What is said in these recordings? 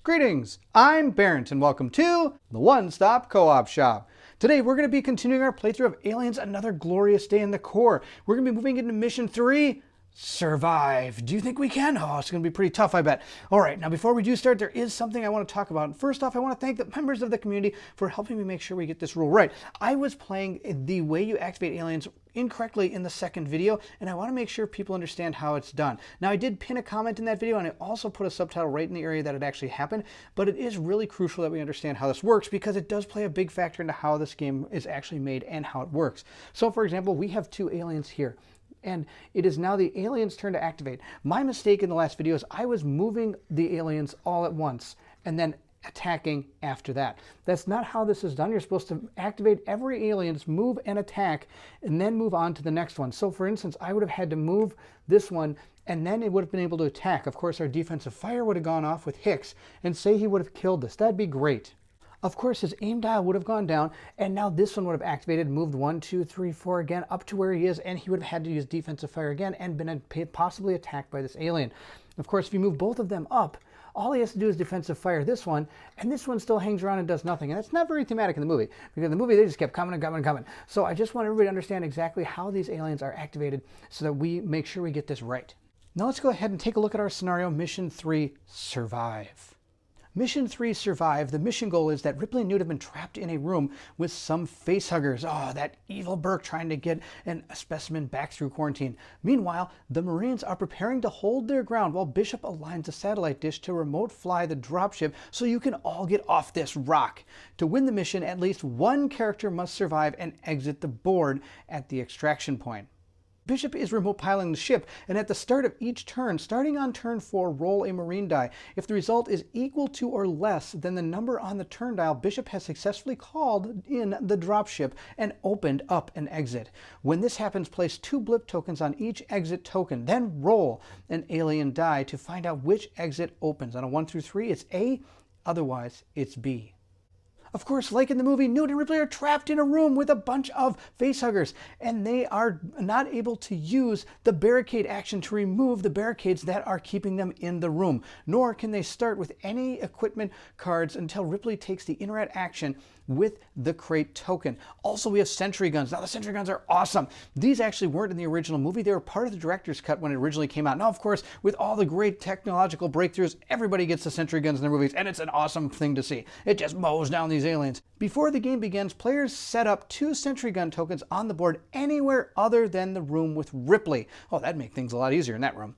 Greetings, I'm Bairnt and welcome to the One Stop Co-op Shop. Today we're going to be continuing our playthrough of Aliens Another Glorious Day in the Core. We're going to be moving into Mission 3, Survive. Do you think we can? Oh, it's going to be pretty tough, I bet. Alright, now before we do start, there is something I want to talk about. First off, I want to thank the members of the community for helping me make sure we get this rule right. I was playing the way you activate aliens incorrectly in the second video, and I want to make sure people understand how it's done. Now, I did pin a comment in that video, and I also put a subtitle right in the area that it actually happened, but it is really crucial that we understand how this works because it does play a big factor into how this game is actually made and how it works. So, for example, we have two aliens here, and it is now the aliens' turn to activate. My mistake in the last video is I was moving the aliens all at once, and then attacking after that. That's not how this is done. You're supposed to activate every alien's move and attack and then move on to the next one. So for instance, I would have had to move this one and then it would have been able to attack. Of course, our defensive fire would have gone off with Hicks and say he would have killed this. That'd be great. Of course, his aim dial would have gone down, and now this one would have activated, moved 1, 2, 3, 4 again up to where he is, and he would have had to use defensive fire again and been possibly attacked by this alien. Of course, if you move both of them up, all he has to do is defensive fire this one, and this one still hangs around and does nothing. And that's not very thematic in the movie, because in the movie they just kept coming and coming and coming. So I just want everybody to understand exactly how these aliens are activated so that we make sure we get this right. Now let's go ahead and take a look at our scenario, Mission 3, Survive. Mission 3, Survive. The mission goal is that Ripley and Newt have been trapped in a room with some facehuggers. Oh, that evil Burke trying to get a specimen back through quarantine. Meanwhile, the Marines are preparing to hold their ground while Bishop aligns a satellite dish to remote fly the dropship so you can all get off this rock. To win the mission, at least one character must survive and exit the board at the extraction point. Bishop is remote piloting the ship, and at the start of each turn, starting on turn 4, roll a Marine die. If the result is equal to or less than the number on the turn dial, Bishop has successfully called in the dropship and opened up an exit. When this happens, place 2 blip tokens on each exit token, then roll an alien die to find out which exit opens. On a 1 through 3, it's A, otherwise it's B. Of course, like in the movie, Newt and Ripley are trapped in a room with a bunch of facehuggers, and they are not able to use the barricade action to remove the barricades that are keeping them in the room, nor can they start with any equipment cards until Ripley takes the interact action with the crate token. Also, we have sentry guns. Now, the sentry guns are awesome. These actually weren't in the original movie. They were part of the director's cut when it originally came out. Now, of course, with all the great technological breakthroughs, everybody gets the sentry guns in their movies, and it's an awesome thing to see. It just mows down these aliens. Before the game begins, players set up 2 sentry gun tokens on the board anywhere other than the room with Ripley. Oh, that'd make things a lot easier in that room.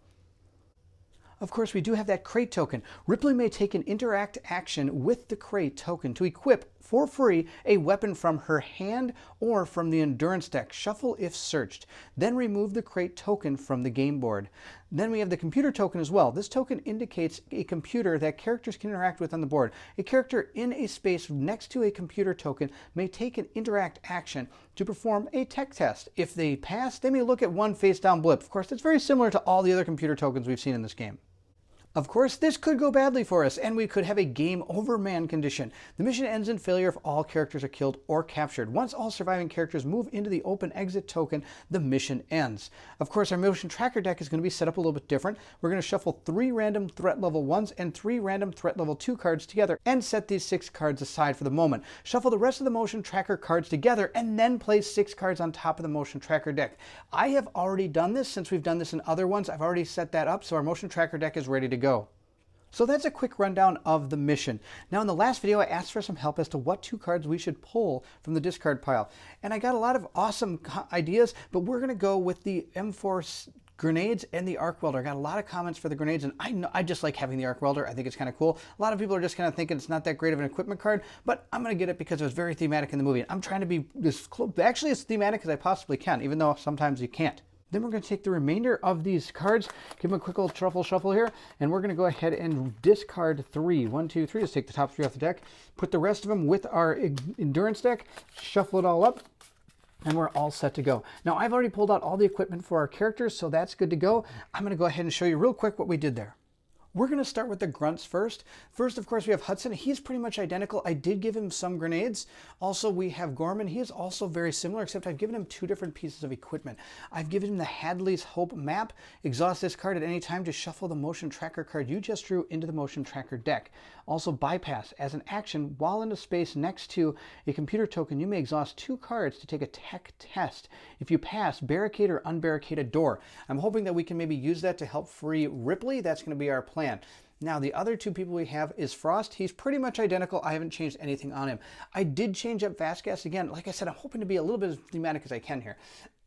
Of course, we do have that crate token. Ripley may take an interact action with the crate token to equip, for free, a weapon from her hand or from the endurance deck. Shuffle if searched. Then remove the crate token from the game board. Then we have the computer token as well. This token indicates a computer that characters can interact with on the board. A character in a space next to a computer token may take an interact action to perform a tech test. If they pass, they may look at one face down blip. Of course, it's very similar to all the other computer tokens we've seen in this game. Of course, this could go badly for us, and we could have a game over man condition. The mission ends in failure if all characters are killed or captured. Once all surviving characters move into the open exit token, the mission ends. Of course, our motion tracker deck is going to be set up a little bit different. We're going to shuffle 3 random threat level 1s and 3 random threat level 2 cards together and set these 6 cards aside for the moment. Shuffle the rest of the motion tracker cards together and then place 6 cards on top of the motion tracker deck. I have already done this since we've done this in other ones. I've already set that up, so our motion tracker deck is ready to go. So that's a quick rundown of the mission. Now, in the last video, I asked for some help as to what 2 cards we should pull from the discard pile. And I got a lot of awesome ideas, but we're going to go with the M4 grenades and the arc welder. I got a lot of comments for the grenades, and I just like having the arc welder. I think it's kind of cool. A lot of people are just kind of thinking it's not that great of an equipment card, but I'm going to get it because it was very thematic in the movie. I'm trying to be as close, actually as thematic as I possibly can, even though sometimes you can't. Then we're going to take the remainder of these cards, give them a quick little shuffle here, and we're going to go ahead and discard 3. 1, 2, 3. Let's take the top 3 off the deck, put the rest of them with our endurance deck, shuffle it all up, and we're all set to go. Now, I've already pulled out all the equipment for our characters, so that's good to go. I'm going to go ahead and show you real quick what we did there. We're going to start with the grunts first. First, of course, we have Hudson. He's pretty much identical. I did give him some grenades. Also, we have Gorman. He is also very similar, except I've given him 2 different pieces of equipment. I've given him the Hadley's Hope map. Exhaust this card at any time to shuffle the motion tracker card you just drew into the motion tracker deck. Also, bypass. As an action, while in a space next to a computer token, you may exhaust 2 cards to take a tech test. If you pass, barricade or unbarricade a door. I'm hoping that we can maybe use that to help free Ripley. That's going to be our plan. Now, the other 2 people we have is Frost. He's pretty much identical. I haven't changed anything on him. I did change up Vasquez again. Like I said, I'm hoping to be a little bit as thematic as I can here.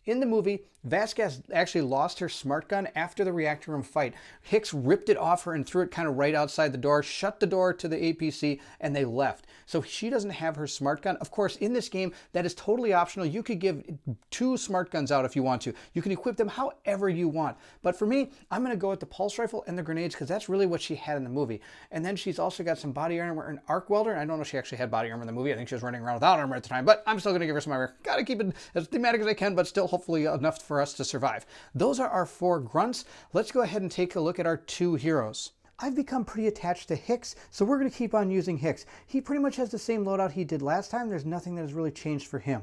In the movie, Vasquez actually lost her smart gun after the reactor room fight. Hicks ripped it off her and threw it kind of right outside the door, shut the door to the APC, and they left. So she doesn't have her smart gun. Of course, in this game, that is totally optional. You could give 2 smart guns out if you want to. You can equip them however you want. But for me, I'm going to go with the pulse rifle and the grenades because that's really what she had in the movie. And then she's also got some body armor and arc welder. I don't know if she actually had body armor in the movie. I think she was running around without armor at the time, but I'm still going to give her some armor. Got to keep it as thematic as I can, but still hopefully enough for us to survive. Those are our 4 grunts. Let's go ahead and take a look at our 2 heroes. I've become pretty attached to Hicks, so we're going to keep on using Hicks. He pretty much has the same loadout he did last time. There's nothing that has really changed for him.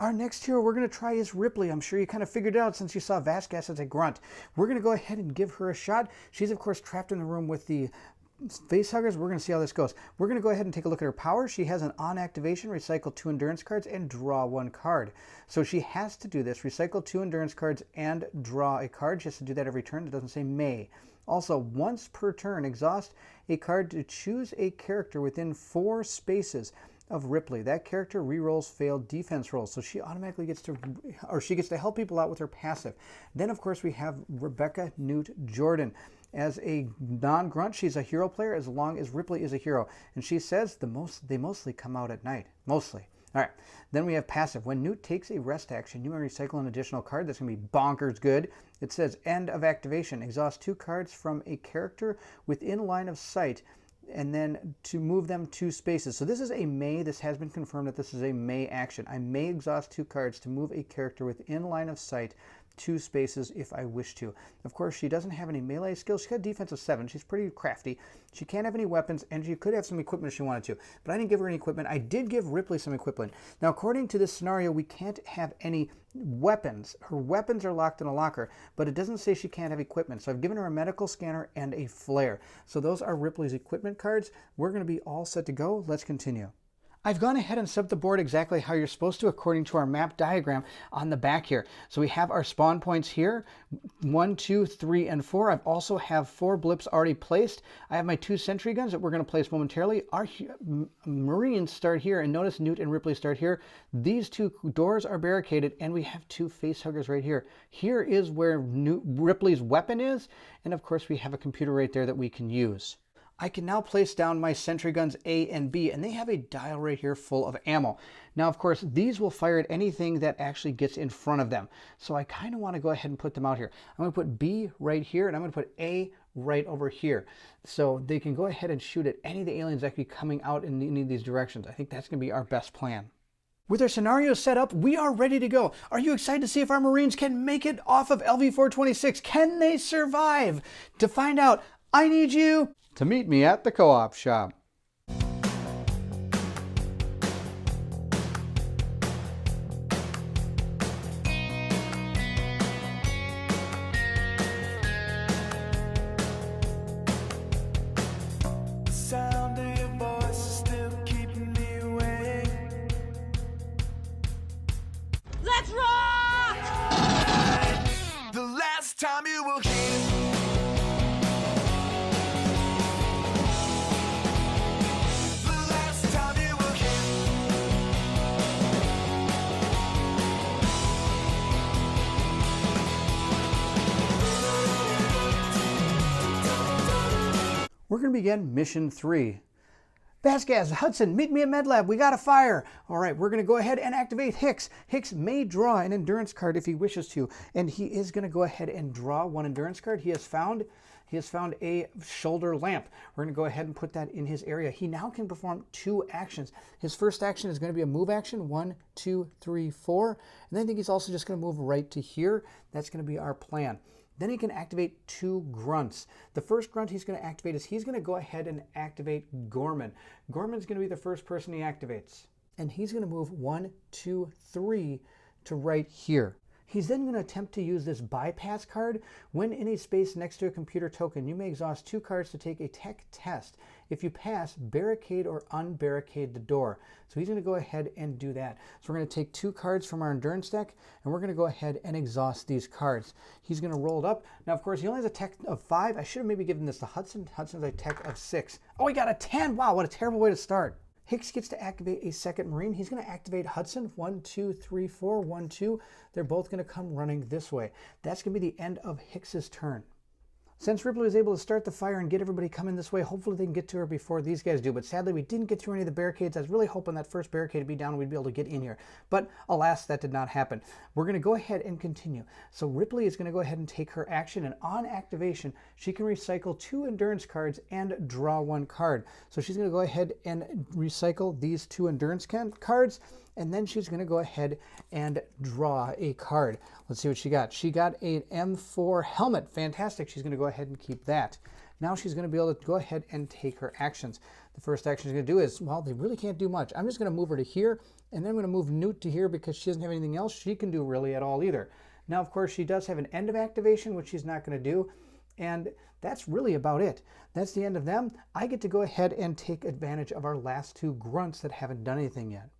Our next hero we're going to try is Ripley. I'm sure you kind of figured it out since you saw Vasquez as a grunt. We're going to go ahead and give her a shot. She's, of course, trapped in the room with the facehuggers. We're going to see how this goes. We're going to go ahead and take a look at her power. She has an on activation, recycle 2 endurance cards, and draw 1 card. So she has to do this, recycle 2 endurance cards and draw a card. She has to do that every turn. It doesn't say may. Also, once per turn, exhaust a card to choose a character within 4 spaces of Ripley. That character rerolls failed defense rolls, so she automatically gets to, or she gets to help people out with her passive. Then, of course, we have Rebecca Newt Jordan. As a non-grunt, she's a hero player as long as Ripley is a hero. And she says they mostly come out at night. Mostly. All right. Then we have passive. When Newt takes a rest action, you may recycle an additional card. That's going to be bonkers good. It says end of activation. Exhaust 2 cards from a character within line of sight and then to move them 2 spaces. So this is a may. This has been confirmed that this is a may action. I may exhaust 2 cards to move a character within line of sight 2 spaces if I wish to. Of course, she doesn't have any melee skills. She's got defense of 7. She's pretty crafty. She can't have any weapons, and she could have some equipment if she wanted to. But I didn't give her any equipment. I did give Ripley some equipment. Now, according to this scenario, we can't have any weapons. Her weapons are locked in a locker, but it doesn't say she can't have equipment. So I've given her a medical scanner and a flare. So those are Ripley's equipment cards. We're going to be all set to go. Let's continue. I've gone ahead and set up the board exactly how you're supposed to according to our map diagram on the back here. So we have our spawn points here, 1, 2, 3, and 4. I've also have 4 blips already placed. I have my 2 sentry guns that we're going to place momentarily. Our Marines start here, and notice Newt and Ripley start here. These 2 doors are barricaded, and we have 2 facehuggers right here. Here is where Ripley's weapon is, and of course we have a computer right there that we can use. I can now place down my sentry guns A and B, and they have a dial right here full of ammo. Now, of course, these will fire at anything that actually gets in front of them. So I kind of want to go ahead and put them out here. I'm going to put B right here, and I'm going to put A right over here. So they can go ahead and shoot at any of the aliens that could be coming out in any of these directions. I think that's going to be our best plan. With our scenario set up, we are ready to go. Are you excited to see if our Marines can make it off of LV-426? Can they survive? To find out, I need you to meet me at the co-op shop. Sound of your voice is still keeping me awake. Let's rock! The last time you were here. We're going to begin mission 3. Vasquez, Hudson, meet me at MedLab. We got a fire. All right, we're going to go ahead and activate Hicks. Hicks may draw an endurance card if he wishes to, and he is going to go ahead and draw 1 endurance card. He has found a shoulder lamp. We're going to go ahead and put that in his area. He now can perform 2 actions. His first action is going to be a move action, 1, 2, 3, 4. And then I think he's also just going to move right to here. That's going to be our plan. Then he can activate 2 grunts. The first grunt he's going to activate is he's going to go ahead and activate Gorman. Gorman's going to be the first person he activates. And he's going to move 1, 2, 3 to right here. He's then going to attempt to use this bypass card. When in a space next to a computer token, you may exhaust 2 cards to take a tech test. If you pass, barricade or unbarricade the door. So he's going to go ahead and do that. So we're going to take 2 cards from our endurance deck, and we're going to go ahead and exhaust these cards. He's going to roll it up. Now, of course, he only has a tech of 5. I should have maybe given this to Hudson. Hudson's a tech of 6. Oh, he got a 10. Wow, what a terrible way to start. Hicks gets to activate a second Marine. He's going to activate Hudson. 1, 2, 3, 4, 1, 2. They're both going to come running this way. That's going to be the end of Hicks's turn. Since Ripley was able to start the fire and get everybody coming this way, hopefully they can get to her before these guys do. But sadly, we didn't get through any of the barricades. I was really hoping that first barricade would be down and we'd be able to get in here. But alas, that did not happen. We're going to go ahead and continue. So Ripley is going to go ahead and take her action. And on activation, she can recycle 2 endurance cards and draw 1 card. So she's going to go ahead and recycle these 2 endurance cards. And then she's going to go ahead and draw a card. Let's see what she got. She got an M4 helmet. Fantastic. She's going to go ahead and keep that. Now she's going to be able to go ahead and take her actions. The first action she's going to do is, well, they really can't do much. I'm just going to move her to here, and then I'm going to move Newt to here because she doesn't have anything else she can do really at all either. Now, of course, she does have an end of activation, which she's not going to do. And that's really about it. That's the end of them. I get to go ahead and take advantage of our last 2 grunts that haven't done anything yet.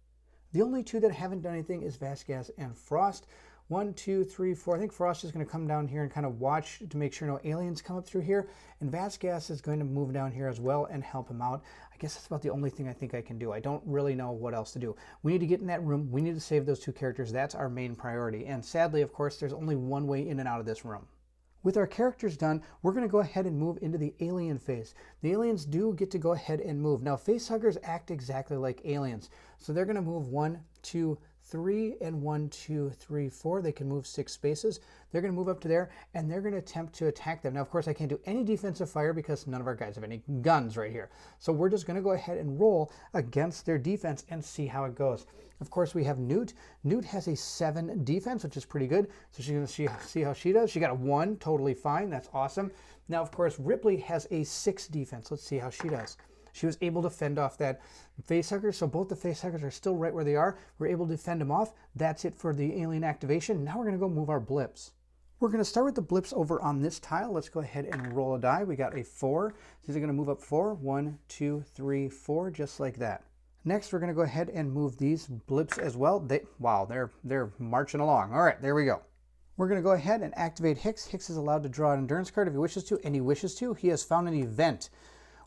The only 2 that haven't done anything is Vasquez and Frost. 1, 2, 3, 4. I think Frost is going to come down here and kind of watch to make sure no aliens come up through here. And Vasquez is going to move down here as well and help him out. I guess that's about the only thing I think I can do. I don't really know what else to do. We need to get in that room. We need to save those 2 characters. That's our main priority. And sadly, of course, there's only one way in and out of this room. With our characters done, we're going to go ahead and move into the alien phase. The aliens do get to go ahead and move. Now, facehuggers act exactly like aliens. So they're going to move 1, 2, 3, and 1, 2, 3, 4. They can move 6 spaces. They're going to move up to there, and they're going to attempt to attack them. Now, of course, I can't do any defensive fire because none of our guys have any guns right here. So we're just going to go ahead and roll against their defense and see how it goes. Of course, we have Newt. Newt has a 7 defense, which is pretty good. So she's going to see how she does. She got a 1, totally fine. That's awesome. Now, of course, Ripley has a 6 defense. Let's see how she does. She was able to fend off that facehugger, so both the facehuggers are still right where they are. We're able to fend them off. That's it for the alien activation. Now we're going to go move our blips. We're going to start with the blips over on this tile. Let's go ahead and roll a die. We got a 4. These are going to move up 4. 1, 2, 3, 4, just like that. Next, we're going to go ahead and move these blips as well. Wow, they're marching along. All right, there we go. We're going to go ahead and activate Hicks. Hicks is allowed to draw an endurance card if he wishes to, and he wishes to. He has found an event.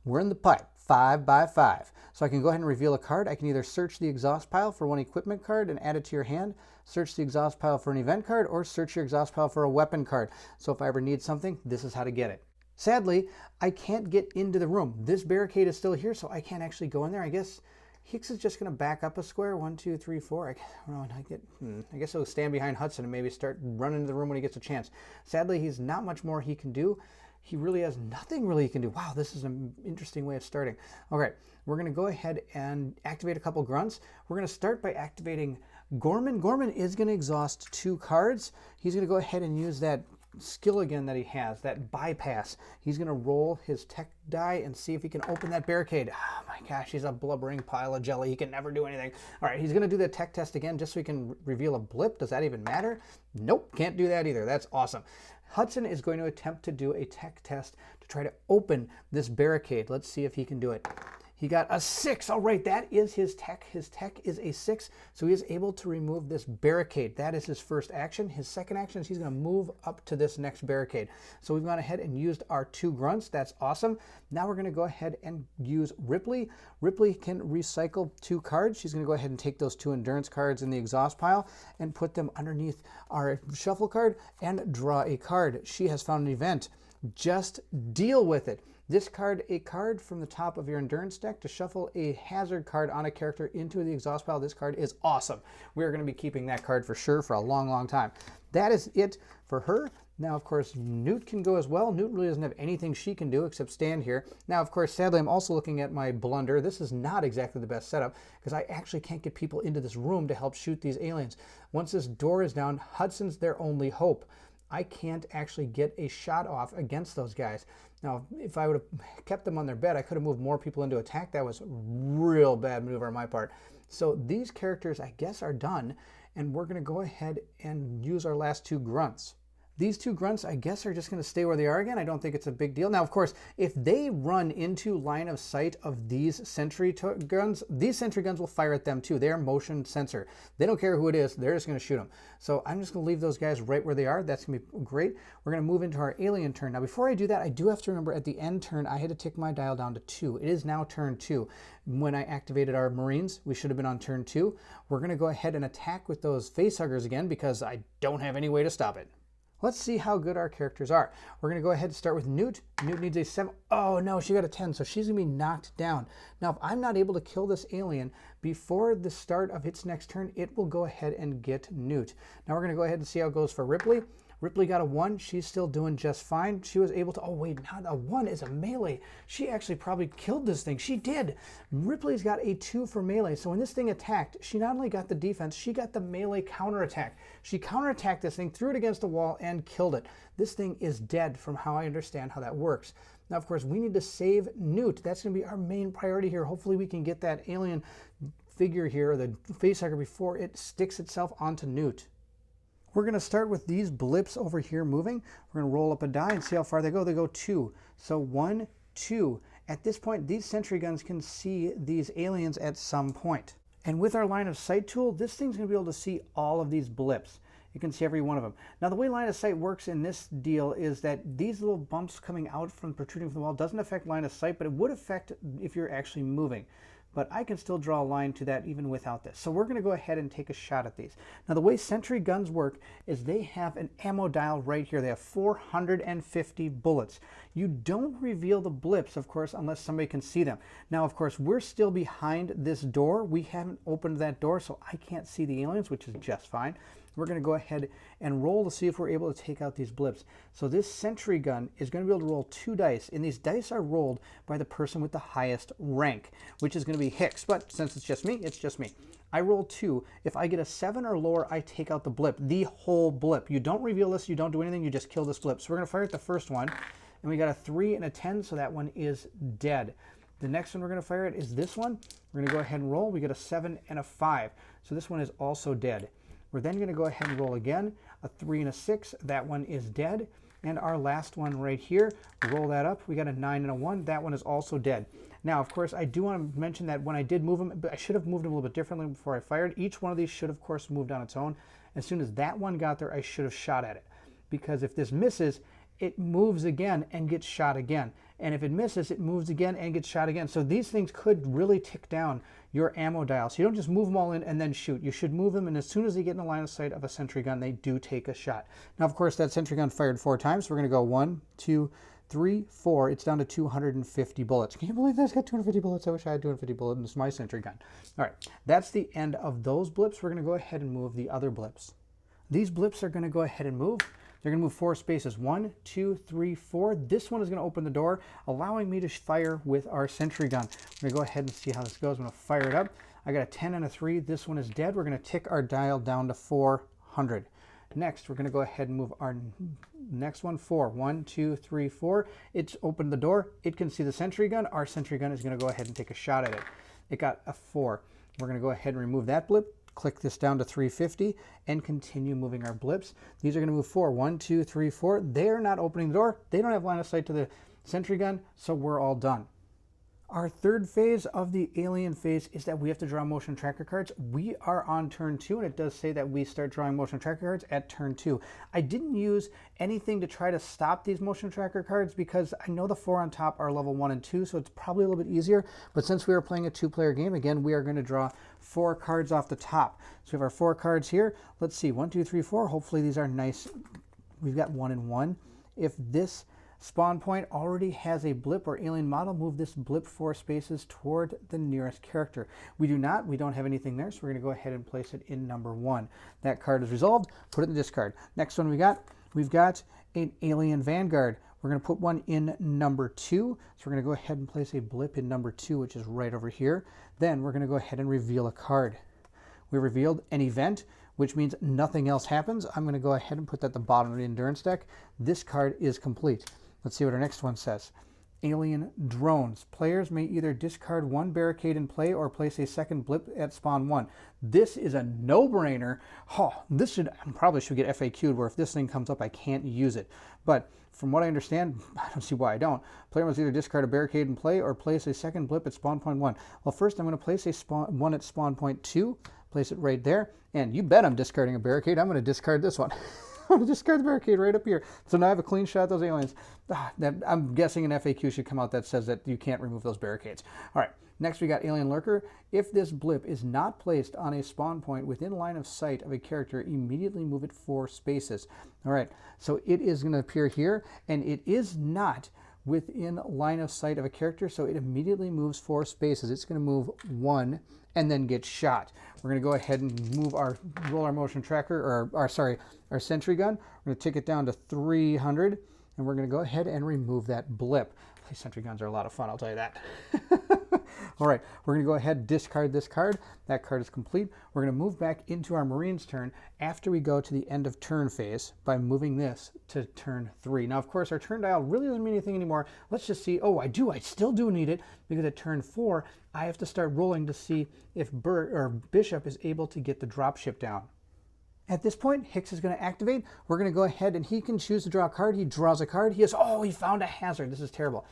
We're in the pipe, 5 by 5. So I can go ahead and reveal a card. I can either search the exhaust pile for 1 equipment card and add it to your hand, search the exhaust pile for an event card, or search your exhaust pile for a weapon card. So if I ever need something, this is how to get it. Sadly, I can't get into the room. This barricade is still here, so I can't actually go in there. I guess Hicks is just going to back up a square. 1, 2, 3, 4. I guess he'll stand behind Hudson and maybe start running into the room when he gets a chance. Sadly, he's not much more he can do. He really has nothing really he can do. Wow, this is an interesting way of starting. Okay, we're going to go ahead and activate a couple grunts. We're going to start by activating Gorman. Gorman is going to exhaust 2 cards. He's going to go ahead and use that skill again that he has, that bypass. He's going to roll his tech die and see if he can open that barricade. Oh my gosh, he's a blubbering pile of jelly. He can never do anything. All right, he's going to do the tech test again just so he can reveal a blip. Does that even matter? Nope, can't do that either. That's awesome. Hudson is going to attempt to do a tech test to try to open this barricade. Let's see if he can do it. He got a 6. All right, that is his tech. His tech is a 6, so he is able to remove this barricade. That is his first action. His second action is he's going to move up to this next barricade. So we've gone ahead and used our 2 grunts. That's awesome. Now we're going to go ahead and use Ripley. Ripley can recycle 2 cards. She's going to go ahead and take those 2 endurance cards in the exhaust pile and put them underneath our shuffle card and draw a card. She has found an event. Just deal with it. Discard a card from the top of your endurance deck to shuffle a hazard card on a character into the exhaust pile. This card is awesome. We're going to be keeping that card for sure for a long, long time. That is it for her. Now, of course, Newt can go as well. Newt really doesn't have anything she can do except stand here. Now, of course, sadly, I'm also looking at my blunder. This is not exactly the best setup because I actually can't get people into this room to help shoot these aliens. Once this door is down, Hudson's their only hope. I can't actually get a shot off against those guys. Now, if I would have kept them on their bed, I could have moved more people into attack. That was a real bad maneuver on my part. So these characters, I guess, are done, and we're going to go ahead and use our last 2 grunts. These 2 grunts, I guess, are just going to stay where they are again. I don't think it's a big deal. Now, of course, if they run into line of sight of these sentry guns will fire at them too. They are motion sensor. They don't care who it is. They're just going to shoot them. So I'm just going to leave those guys right where they are. That's going to be great. We're going to move into our alien turn. Now, before I do that, I do have to remember at the end turn, I had to tick my dial down to 2. It is now turn 2. When I activated our Marines, we should have been on turn 2. We're going to go ahead and attack with those facehuggers again because I don't have any way to stop it. Let's see how good our characters are. We're going to go ahead and start with Newt. Newt needs a 7. Oh no, she got a 10, so she's going to be knocked down. Now, if I'm not able to kill this alien before the start of its next turn, it will go ahead and get Newt. Now we're going to go ahead and see how it goes for Ripley. Ripley got a 1. She's still doing just fine. She was able to, oh wait, not a 1 is a melee. She actually probably killed this thing. She did. Ripley's got a 2 for melee. So when this thing attacked, she not only got the defense, she got the melee counterattack. She counterattacked this thing, threw it against a wall, and killed it. This thing is dead from how I understand how that works. Now, of course, we need to save Newt. That's going to be our main priority here. Hopefully we can get that alien figure here, the facehugger, before it sticks itself onto Newt. We're going to start with these blips over here moving. We're going to roll up a die and see how far they go. They go 2. So 1, 2. At this point, these sentry guns can see these aliens at some point. And with our line of sight tool, this thing's going to be able to see all of these blips. You can see every one of them. Now, the way line of sight works in this deal is that these little bumps coming out from protruding from the wall doesn't affect line of sight, but it would affect if you're actually moving. But I can still draw a line to that even without this. So we're going to go ahead and take a shot at these. Now, the way sentry guns work is they have an ammo dial right here. They have 450 bullets. You don't reveal the blips, of course, unless somebody can see them. Now, of course, we're still behind this door. We haven't opened that door, so I can't see the aliens, which is just fine. We're going to go ahead and roll to see if we're able to take out these blips. So this sentry gun is going to be able to roll 2 dice, and these dice are rolled by the person with the highest rank, which is going to be Hicks. But since it's just me, it's just me. I roll 2. If I get a 7 or lower, I take out the blip, the whole blip. You don't reveal this, you don't do anything, you just kill this blip. So we're going to fire at the first one, and we got a 3 and a 10, so that one is dead. The next one we're going to fire at is this one. We're going to go ahead and roll. We get a 7 and a 5, so this one is also dead. We're then going to go ahead and roll again, a 3 and a 6. That one is dead. And our last one right here, roll that up. We got a 9 and a 1. That one is also dead. Now, of course, I do want to mention that when I did move them, I should have moved them a little bit differently before I fired. Each one of these should, of course, moved on its own. As soon as that one got there, I should have shot at it. Because if this misses, it moves again and gets shot again. And if it misses, it moves again and gets shot again. So these things could really tick down your ammo dial. So you don't just move them all in and then shoot. You should move them, and as soon as they get in the line of sight of a sentry gun, they do take a shot. Now, of course, that sentry gun fired 4 times. So we're going to go 1, 2, 3, 4. It's down to 250 bullets. Can you believe that's got 250 bullets? I wish I had 250 bullets in my sentry gun. All right, that's the end of those blips. We're going to go ahead and move the other blips. These blips are going to go ahead and move. They're going to move 4 spaces. 1, 2, 3, 4. This one is going to open the door, allowing me to fire with our sentry gun. We're going to go ahead and see how this goes. I'm going to fire it up. I got a 10 and a 3. This one is dead. We're going to tick our dial down to 400. Next, we're going to go ahead and move our next one, 4. 1, 2, 3, 4. It's opened the door. It can see the sentry gun. Our sentry gun is going to go ahead and take a shot at it. It got a 4. We're going to go ahead and remove that blip. Click this down to 350 and continue moving our blips. These are going to move 4. 1, 2, 3, 4. They're not opening the door. They don't have line of sight to the sentry gun, so we're all done. Our third phase of the alien phase is that we have to draw motion tracker cards. We are on turn 2, and it does say that we start drawing motion tracker cards at turn 2. I didn't use anything to try to stop these motion tracker cards because I know the 4 on top are level 1 and 2, so it's probably a little bit easier. But since we are playing a 2-player game, again, we are going to draw 4 cards off the top. So we have our 4 cards here. Let's see, 1, 2, 3, 4. Hopefully these are nice. We've got 1 and 1. If this spawn point already has a blip or alien model, move this blip 4 spaces toward the nearest character. We do not. We don't have anything there, so we're going to go ahead and place it in number 1. That card is resolved. Put it in the discard. Next one we've got an alien vanguard. We're going to put one in number 2. So we're going to go ahead and place a blip in number 2, which is right over here. Then we're going to go ahead and reveal a card. We revealed an event. which means nothing else happens. I'm going to go ahead and put that at the bottom of the endurance deck. This card is complete. Let's see what our next one says. Alien drones. Players may either discard one barricade in play or place a second blip at spawn 1. This is a no-brainer. Oh, I probably should get FAQ'd where if this thing comes up, I can't use it. But from what I understand, I don't see why I don't. Player must either discard a barricade in play or place a second blip at spawn point 1. Well, first I'm going to place one at spawn point 2, place it right there, and you bet I'm discarding a barricade. I'm going to discard this one. I'm going to discard the barricade right up here. So now I have a clean shot at those aliens. I'm guessing an FAQ should come out that says that you can't remove those barricades. All right, next we got Alien Lurker. If this blip is not placed on a spawn point within line of sight of a character, immediately move it 4 spaces. All right, so it is going to appear here, and it is not within line of sight of a character, so it immediately moves 4 spaces. It's going to move 1 and then get shot. We're going to go ahead and roll our motion tracker, or our sentry gun. We're going to take it down to 300, and we're going to go ahead and remove that blip. These sentry guns are a lot of fun, I'll tell you that. All right, we're going to go ahead and discard this card. That card is complete. We're going to move back into our Marine's turn after we go to the end of turn phase by moving this to turn 3. Now, of course, our turn dial really doesn't mean anything anymore. Let's just see. Oh, I still do need it, because at turn 4, I have to start rolling to see if Bishop is able to get the dropship down. At this point, Hicks is going to activate. We're going to go ahead and he can choose to draw a card. He draws a card. He found a hazard. This is terrible.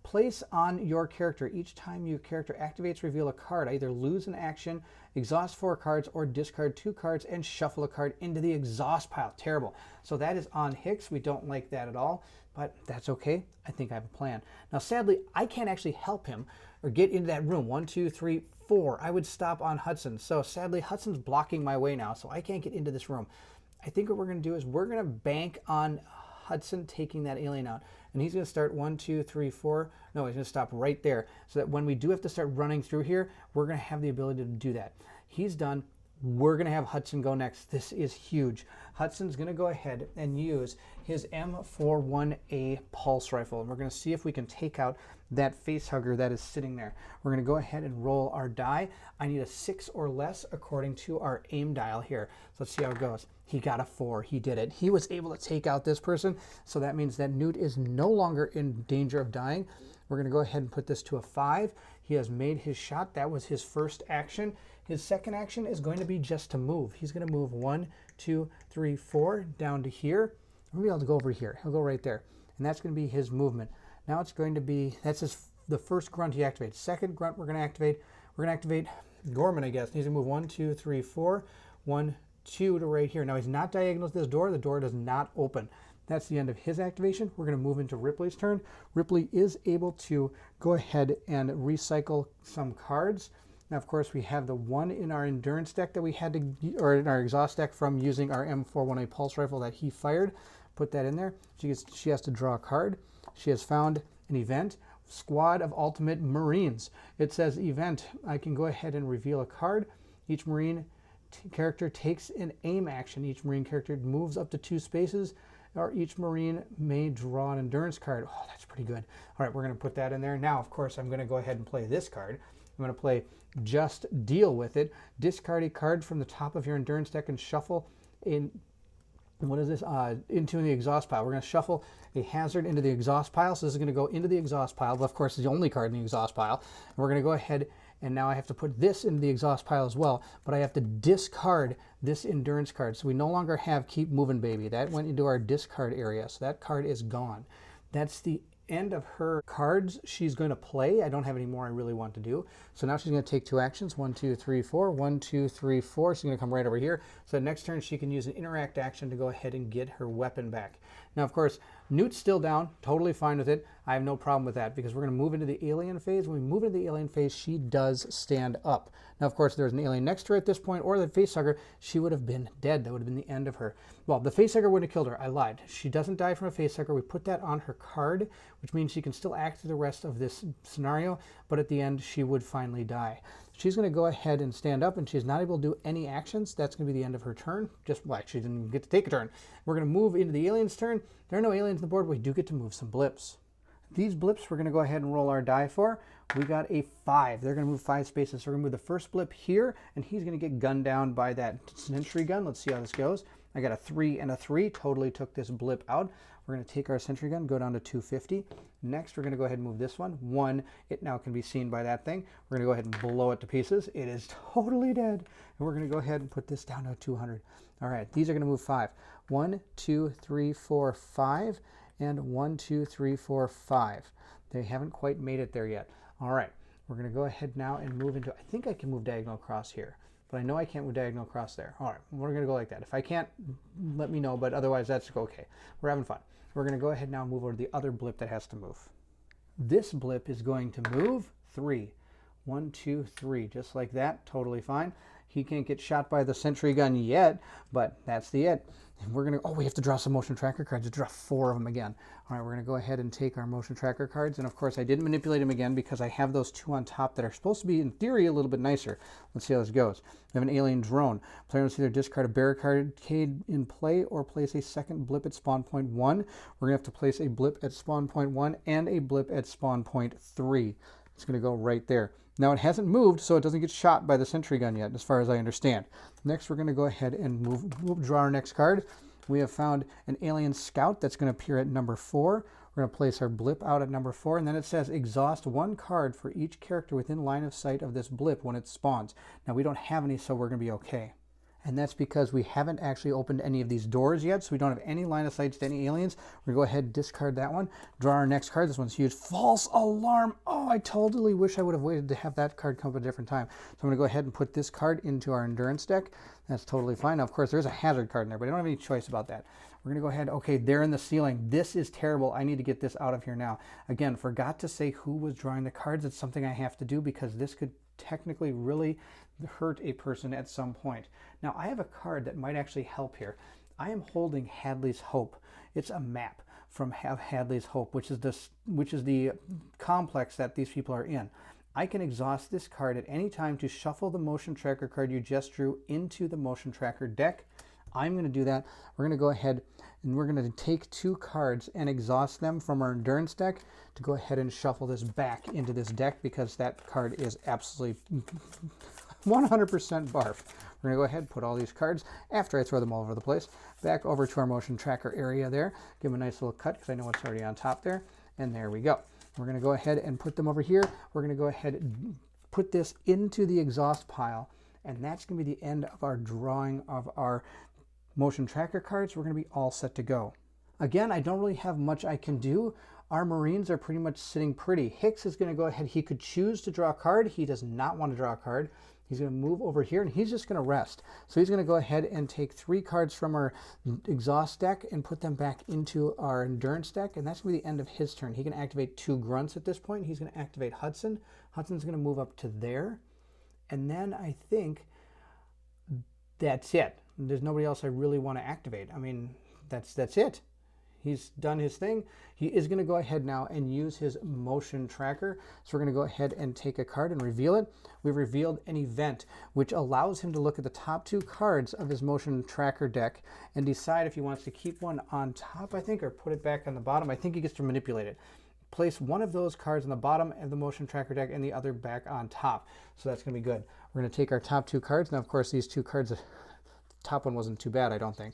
Place on your character each time your character activates, reveal a card. Either lose an action, exhaust 4 cards, or discard 2 cards and shuffle a card into the exhaust pile. Terrible. So that is on Hicks. We don't like that at all, but that's okay. I think I have a plan. Now, sadly, I can't actually help him or get into that room. 1, 2, 3, 4. I would stop on Hudson. So sadly, Hudson's blocking my way now, so I can't get into this room. I think what we're going to do is we're going to bank on Hudson taking that alien out. And he's going to start 1, 2, 3, 4. No, he's going to stop right there. So that when we do have to start running through here, we're going to have the ability to do that. He's done. We're going to have Hudson go next. This is huge. Hudson's going to go ahead and use his M41A pulse rifle. And we're going to see if we can take out that face hugger that is sitting there. We're going to go ahead and roll our die. I need a 6 or less according to our aim dial here. So let's see how it goes. He got a 4. He did it. He was able to take out this person. So that means that Newt is no longer in danger of dying. We're going to go ahead and put this to a 5. He has made his shot. That was his first action. His second action is going to be just to move. He's going to move 1, 2, 3, 4 down to here. We'll be able to go over here. He'll go right there. And that's going to be his movement. Now it's going to be, the first grunt he activates. Second grunt we're going to activate. We're going to activate Gorman, I guess. He's going to move 1, 2, 3, 4. 1, 2 to right here. Now he's not diagonal to this door. The door does not open. That's the end of his activation. We're going to move into Ripley's turn. Ripley is able to go ahead and recycle some cards. Now, of course, we have the 1 in our endurance deck that we had to, or in our exhaust deck from using our M41A pulse rifle that he fired. Put that in there. She has to draw a card. She has found an event. Squad of Ultimate Marines. It says event. I can go ahead and reveal a card. Each Marine character takes an aim action. Each Marine character moves up to 2 spaces, or each Marine may draw an endurance card. Oh, that's pretty good. All right, we're going to put that in there. Now, of course, I'm going to go ahead and play this card. I'm going to play Just Deal With It. Discard a card from the top of your endurance deck and shuffle in, what is this? Into the exhaust pile. We're going to shuffle a hazard into the exhaust pile. So this is going to go into the exhaust pile. But of course, it's the only card in the exhaust pile. And we're going to go ahead, and now I have to put this into the exhaust pile as well. But I have to discard this endurance card. So we no longer have Keep Moving Baby. That went into our discard area. So that card is gone. That's the end of her cards she's going to play. I don't have any more I really want to do. So now she's going to take 2 actions. 1, 2, 3, 4. 1, 2, 3, 4. She's going to come right over here. So next turn she can use an interact action to go ahead and get her weapon back. Now, of course, Newt's still down. Totally fine with it. I have no problem with that because we're going to move into the alien phase. When we move into the alien phase, she does stand up. Now, of course, there's an alien next to her at this point, or the facehugger. She would have been dead. That would have been the end of her. Well, the facehugger wouldn't have killed her. I lied. She doesn't die from a facehugger. We put that on her card, which means she can still act through the rest of this scenario, but at the end, she would finally die. She's going to go ahead and stand up, and she's not able to do any actions. That's going to be the end of her turn. Just like she didn't even get to take a turn. We're going to move into the alien's turn. There are no aliens on the board, but we do get to move some blips. These blips we're going to go ahead and roll our die for. We got a 5. They're going to move 5 spaces. So we're going to move the first blip here, and he's going to get gunned down by that sentry gun. Let's see how this goes. I got a 3 and a 3. Totally took this blip out. We're going to take our sentry gun, go down to 250. Next, we're going to go ahead and move this one. 1, it now can be seen by that thing. We're going to go ahead and blow it to pieces. It is totally dead. And we're going to go ahead and put this down to 200. All right, these are going to move 5. 1, 2, 3, 4, 5, and 1, 2, 3, 4, 5. They haven't quite made it there yet. All right, we're going to go ahead now and move into, I think I can move diagonal across here, but I know I can't move diagonal across there. All right, we're going to go like that. If I can't, let me know, but otherwise that's okay. We're having fun. We're going to go ahead now and move over to the other blip that has to move. This blip is going to move 3. 1, 2, 3, just like that, totally fine. He can't get shot by the sentry gun yet, but that's the it. And we're gonna, oh, we have to draw some motion tracker cards. To draw 4 of them again. All right, we're gonna go ahead and take our motion tracker cards. And of course, I didn't manipulate them again because I have those 2 on top that are supposed to be, in theory, a little bit nicer. Let's see how this goes. We have an alien drone. Player must either discard a barricade in play or place a second blip at spawn point 1. We're gonna have to place a blip at spawn point 1 and a blip at spawn point 3. It's gonna go right there. Now it hasn't moved, so it doesn't get shot by the sentry gun yet, as far as I understand. Next, we're going to go ahead and draw our next card. We have found an alien scout that's going to appear at number 4. We're going to place our blip out at number 4, and then it says exhaust 1 card for each character within line of sight of this blip when it spawns. Now we don't have any, so we're going to be okay. And that's because we haven't actually opened any of these doors yet, so we don't have any line of sight to any aliens. We're going to go ahead and discard that one. Draw our next card. This one's huge. False alarm. Oh, I totally wish I would have waited to have that card come up at a different time. So I'm going to go ahead and put this card into our endurance deck. That's totally fine. Now, of course, there's a hazard card in there, but I don't have any choice about that. We're going to go ahead. Okay, they're in the ceiling. This is terrible. I need to get this out of here now. Again, forgot to say who was drawing the cards. It's something I have to do because this could technically really hurt a person at some point. Now, I have a card that might actually help here. I am holding Hadley's Hope. It's a map from Hadley's Hope, which is the complex that these people are in. I can exhaust this card at any time to shuffle the motion tracker card you just drew into the motion tracker deck. I'm going to do that. We're going to go ahead and we're going to take 2 cards and exhaust them from our endurance deck to go ahead and shuffle this back into this deck because that card is absolutely 100% barf. We're going to go ahead and put all these cards, after I throw them all over the place, back over to our motion tracker area there. Give them a nice little cut because I know it's already on top there. And there we go. We're going to go ahead and put them over here. We're going to go ahead and put this into the exhaust pile. And that's going to be the end of our drawing of our motion tracker cards. We're going to be all set to go. Again, I don't really have much I can do. Our Marines are pretty much sitting pretty. Hicks is going to go ahead. He could choose to draw a card. He does not want to draw a card. He's going to move over here and he's just going to rest. So he's going to go ahead and take 3 cards from our exhaust deck and put them back into our endurance deck. And that's going to be the end of his turn. He can activate 2 grunts at this point. He's going to activate Hudson. Hudson's going to move up to there. And then I think that's it. There's nobody else I really want to activate. I mean, that's it. He's done his thing. He is going to go ahead now and use his motion tracker. So we're going to go ahead and take a card and reveal it. We've revealed an event, which allows him to look at the top 2 cards of his motion tracker deck and decide if he wants to keep one on top, I think, or put it back on the bottom. I think he gets to manipulate it. Place one of those cards on the bottom of the motion tracker deck and the other back on top. So that's going to be good. We're going to take our top 2 cards. Now, of course, these 2 cards, the top one wasn't too bad, I don't think.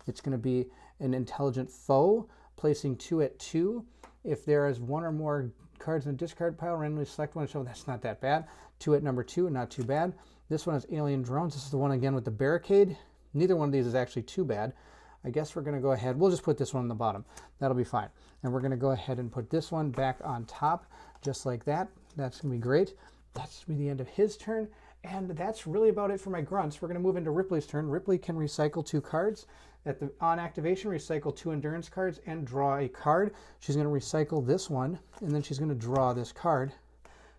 It's going to be an intelligent foe, placing 2 at 2. If there is 1 or more cards in the discard pile, randomly select one. So that's not that bad. 2 at number 2, not too bad. This one is alien drones. This is the one again with the barricade. Neither one of these is actually too bad. I guess we're going to go ahead. We'll just put this one on the bottom. That'll be fine. And we're going to go ahead and put this one back on top, just like that. That's going to be great. That's going to be the end of his turn. And that's really about it for my grunts. We're going to move into Ripley's turn. Ripley can recycle 2 cards. On activation, recycle 2 endurance cards and draw a card. She's going to recycle this one, and then she's going to draw this card.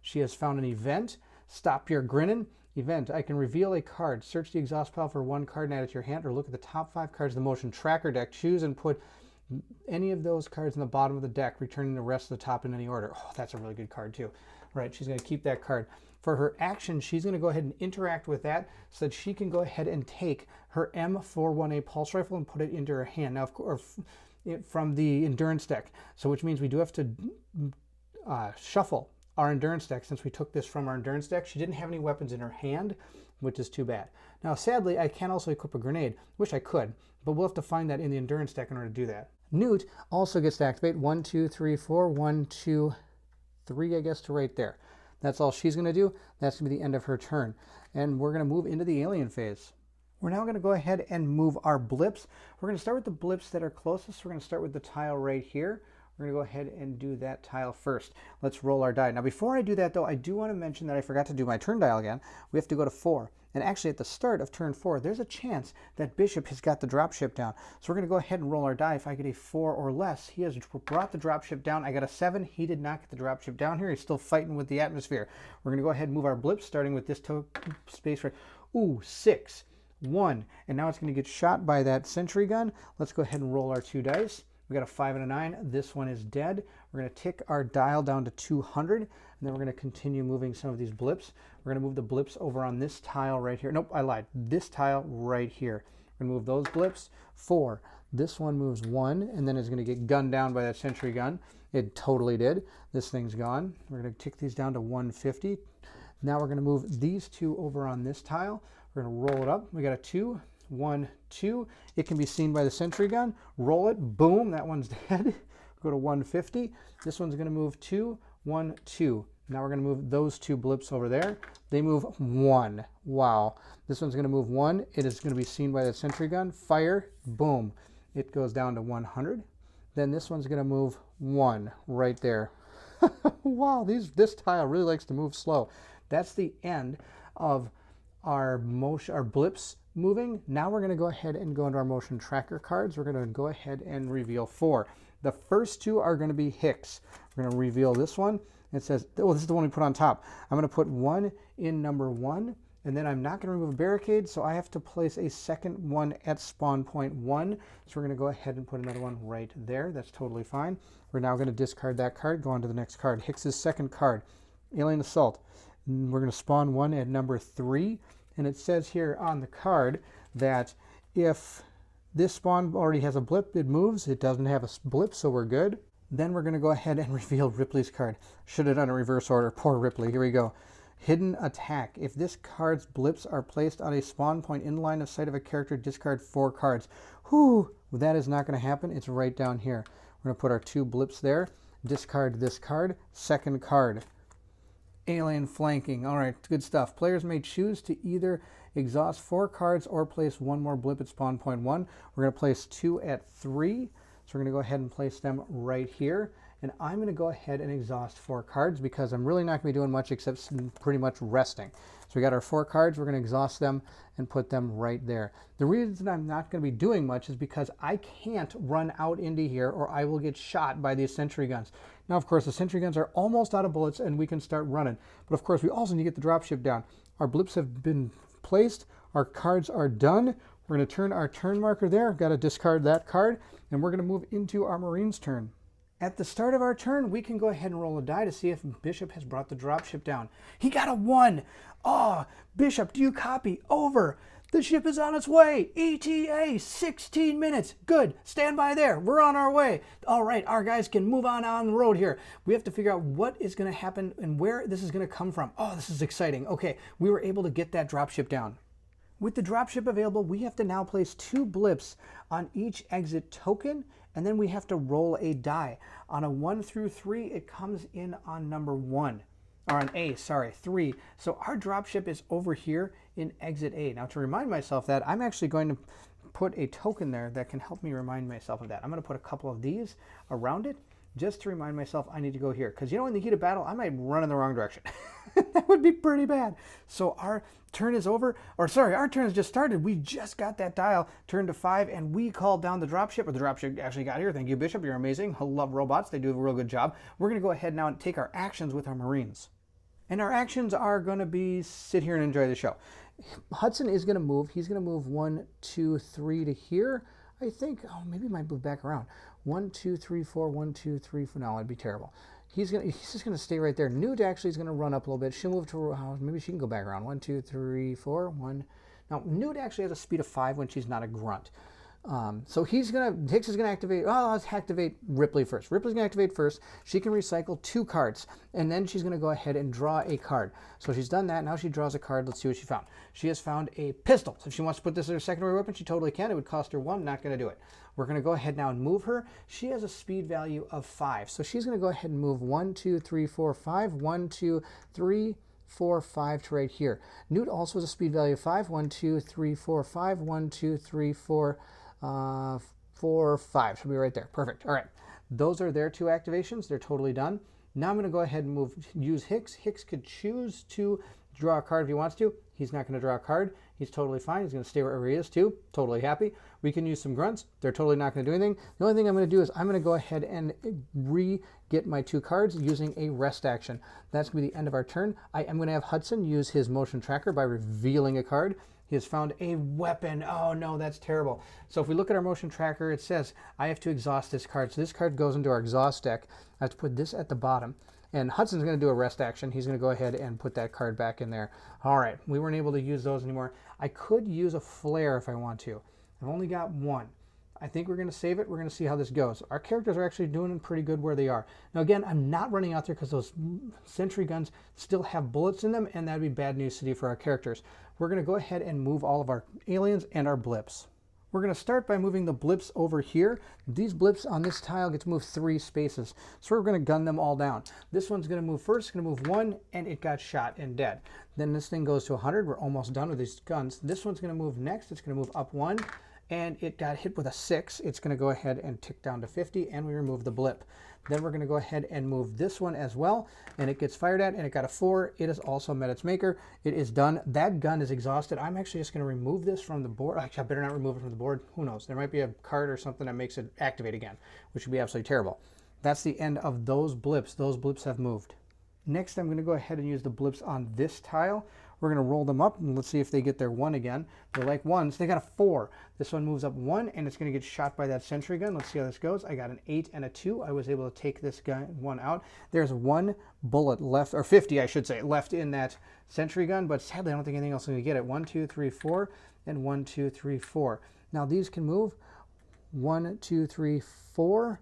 She has found an event. Stop your grinning. Event. I can reveal a card. Search the exhaust pile for 1 card and add it to your hand, or look at the top 5 cards of the motion tracker deck. Choose and put any of those cards in the bottom of the deck, returning the rest of the top in any order. Oh, that's a really good card too. Right, she's going to keep that card. For her action, she's going to go ahead and interact with that so that she can go ahead and take her M41A pulse rifle and put it into her hand. Now, of course, from the endurance deck. So which means we do have to shuffle our endurance deck, since we took this from our endurance deck, she didn't have any weapons in her hand, which is too bad. Now, sadly, I can't also equip a grenade. Wish I could, but we'll have to find that in the endurance deck in order to do that. Newt also gets to activate 1, 2, 3, 4, 1, 2, 3, I guess, to right there. That's all she's going to do. That's going to be the end of her turn. And we're going to move into the alien phase. We're now going to go ahead and move our blips. We're going to start with the blips that are closest. We're going to start with the tile right here. We're going to go ahead and do that tile first. Let's roll our die. Now, before I do that, though, I do want to mention that I forgot to do my turn dial again. We have to go to 4. And actually, at the start of turn 4, there's a chance that Bishop has got the dropship down. So we're going to go ahead and roll our die. If I get a 4 or less, he has brought the dropship down. I got a 7. He did not get the dropship down here. He's still fighting with the atmosphere. We're going to go ahead and move our blips, starting with this space right. Ooh, 6, 1. And now it's going to get shot by that sentry gun. Let's go ahead and roll our 2 dice. We got a 5 and a 9. This one is dead. We're going to tick our dial down to 200, and then we're going to continue moving some of these blips. We're going to move the blips over on this tile right here. Nope, I lied. This tile right here. We're going to move those blips. 4. This one moves 1, and then it's going to get gunned down by that sentry gun. It totally did. This thing's gone. We're going to tick these down to 150. Now we're going to move these 2 over on this tile. We're going to roll it up. We got a 2. 1, 2. It can be seen by the sentry gun. Roll it. Boom. That one's dead. Go to 150. This one's going to move 2, 1, 2. Now we're going to move those 2 blips over there. They move 1. Wow. This one's going to move 1. It is going to be seen by the sentry gun. Fire. Boom. It goes down to 100. Then this one's going to move 1 right there. Wow. This tile really likes to move slow. That's the end of our blips moving. Now we're going to go ahead and go into our motion tracker cards. We're going to go ahead and reveal 4. The first 2 are going to be Hicks. We're going to reveal this one. It says, oh, this is the one we put on top. I'm going to put 1 in number 1, and then I'm not going to remove a barricade, so I have to place a second one at spawn point 1. So we're going to go ahead and put another one right there. That's totally fine. We're now going to discard that card, go on to the next card. Hicks's second card, Alien Assault. We're going to spawn 1 at number 3. And it says here on the card that if this spawn already has a blip, it moves. It doesn't have a blip, so we're good. Then we're going to go ahead and reveal Ripley's card. Should have done a reverse order. Poor Ripley. Here we go. Hidden Attack. If this card's blips are placed on a spawn point in line of sight of a character, discard 4 cards. Whew, that is not going to happen. It's right down here. We're going to put our 2 blips there. Discard this card. Second card. Alien Flanking. All right, good stuff. Players may choose to either exhaust 4 cards or place 1 more blip at spawn point 1. We're going to place 2 at 3. So we're going to go ahead and place them right here. And I'm going to go ahead and exhaust 4 cards because I'm really not going to be doing much except pretty much resting. So we got our 4 cards. We're going to exhaust them and put them right there. The reason I'm not going to be doing much is because I can't run out into here or I will get shot by these sentry guns. Now, of course, the sentry guns are almost out of bullets and we can start running. But of course, we also need to get the dropship down. Our blips have been placed. Our cards are done. We're going to turn our turn marker there. Got to discard that card. And we're going to move into our Marine's turn. At the start of our turn, we can go ahead and roll a die to see if Bishop has brought the dropship down. He got a 1. Oh, Bishop, do you copy? Over. The ship is on its way. ETA, 16 minutes. Good. Stand by there. We're on our way. All right, our guys can move on the road here. We have to figure out what is going to happen and where this is going to come from. Oh, this is exciting. Okay, we were able to get that dropship down. With the dropship available, we have to now place 2 blips on each exit token, and then we have to roll a die. On a 1 through 3, it comes in on number 1. Or on A, sorry, 3. So our dropship is over here in exit A. Now to remind myself that, I'm actually going to put a token there that can help me remind myself of that. I'm going to put a couple of these around it just to remind myself I need to go here. Because you know, in the heat of battle, I might run in the wrong direction. That would be pretty bad. So our turn is over, or sorry, our turn has just started. We just got that dial turned to 5 and we called down the dropship, or the dropship actually got here. Thank you, Bishop. You're amazing. I love robots. They do a real good job. We're going to go ahead now and take our actions with our Marines. And our actions are going to be sit here and enjoy the show. Hudson is going to move. He's going to move 1, 2, 3 to here. I think, oh, maybe he might move back around. 1, 2, 3, 4, 1, 2, 3, 4. No, it'd be terrible. He's just going to stay right there. Newt actually is going to run up a little bit. She'll move to, maybe she can go back around. 1, 2, 3, 4, 1. Now, Newt actually has a speed of 5 when she's not a grunt. So Hicks is gonna activate, oh, let's activate Ripley first. Ripley's gonna activate first. She can recycle 2 cards, and then she's gonna go ahead and draw a card. So she's done that, now she draws a card. Let's see what she found. She has found a pistol. So if she wants to put this as her secondary weapon, she totally can. It would cost her 1, not gonna do it. We're gonna go ahead now and move her. She has a speed value of 5. So she's gonna go ahead and move 1, 2, 3, 4, 5, 1, 2, 3, 4, 5 to right here. Newt also has a speed value of 5. 1, 2, 3, 4, 5. 1, 2, 3, 4, 4, 5. Should be right there. Perfect. All right. Those are their 2 activations. They're totally done. Now I'm going to go ahead and use Hicks. Hicks could choose to draw a card if he wants to. He's not going to draw a card. He's totally fine. He's going to stay wherever he is too. Totally happy. We can use some grunts. They're totally not going to do anything. The only thing I'm going to do is I'm going to go ahead and get my 2 cards using a rest action. That's going to be the end of our turn. I am going to have Hudson use his motion tracker by revealing a card. He has found a weapon. Oh no, that's terrible. So if we look at our motion tracker, it says I have to exhaust this card. So this card goes into our exhaust deck. I have to put this at the bottom. And Hudson's going to do a rest action. He's going to go ahead and put that card back in there. All right, we weren't able to use those anymore. I could use a flare if I want to. I've only got 1. I think we're going to save it. We're going to see how this goes. Our characters are actually doing pretty good where they are. Now again, I'm not running out there because those sentry guns still have bullets in them, and that'd be bad news city for our characters. We're going to go ahead and move all of our aliens and our blips. We're going to start by moving the blips over here. These blips on this tile get to move 3 spaces. So we're going to gun them all down. This one's going to move first, going to move 1, and it got shot and dead. Then this thing goes to 100. We're almost done with these guns. This one's going to move next. It's going to move up 1, and it got hit with a 6. It's going to go ahead and tick down to 50, and we remove the blip. Then we're going to go ahead and move this one as well, and it gets fired at, and it got a 4. It has also met its maker. It is done. That gun is exhausted. I'm actually just going to remove this from the board. Actually, I better not remove it from the board. Who knows? There might be a card or something that makes it activate again, which would be absolutely terrible. That's the end of those blips. Those blips have moved. Next, I'm going to go ahead and use the blips on this tile. We're going to roll them up, and let's see if they get their 1 again. They're like 1s. They got a 4. This one moves up 1, and it's going to get shot by that sentry gun. Let's see how this goes. I got an 8 and a 2. I was able to take this one out. There's 1 bullet left, or 50, I should say, left in that sentry gun, but sadly, I don't think anything else is going to get it. 1, 2, 3, 4, and 1, 2, 3, 4. Now, these can move 1, 2, 3, 4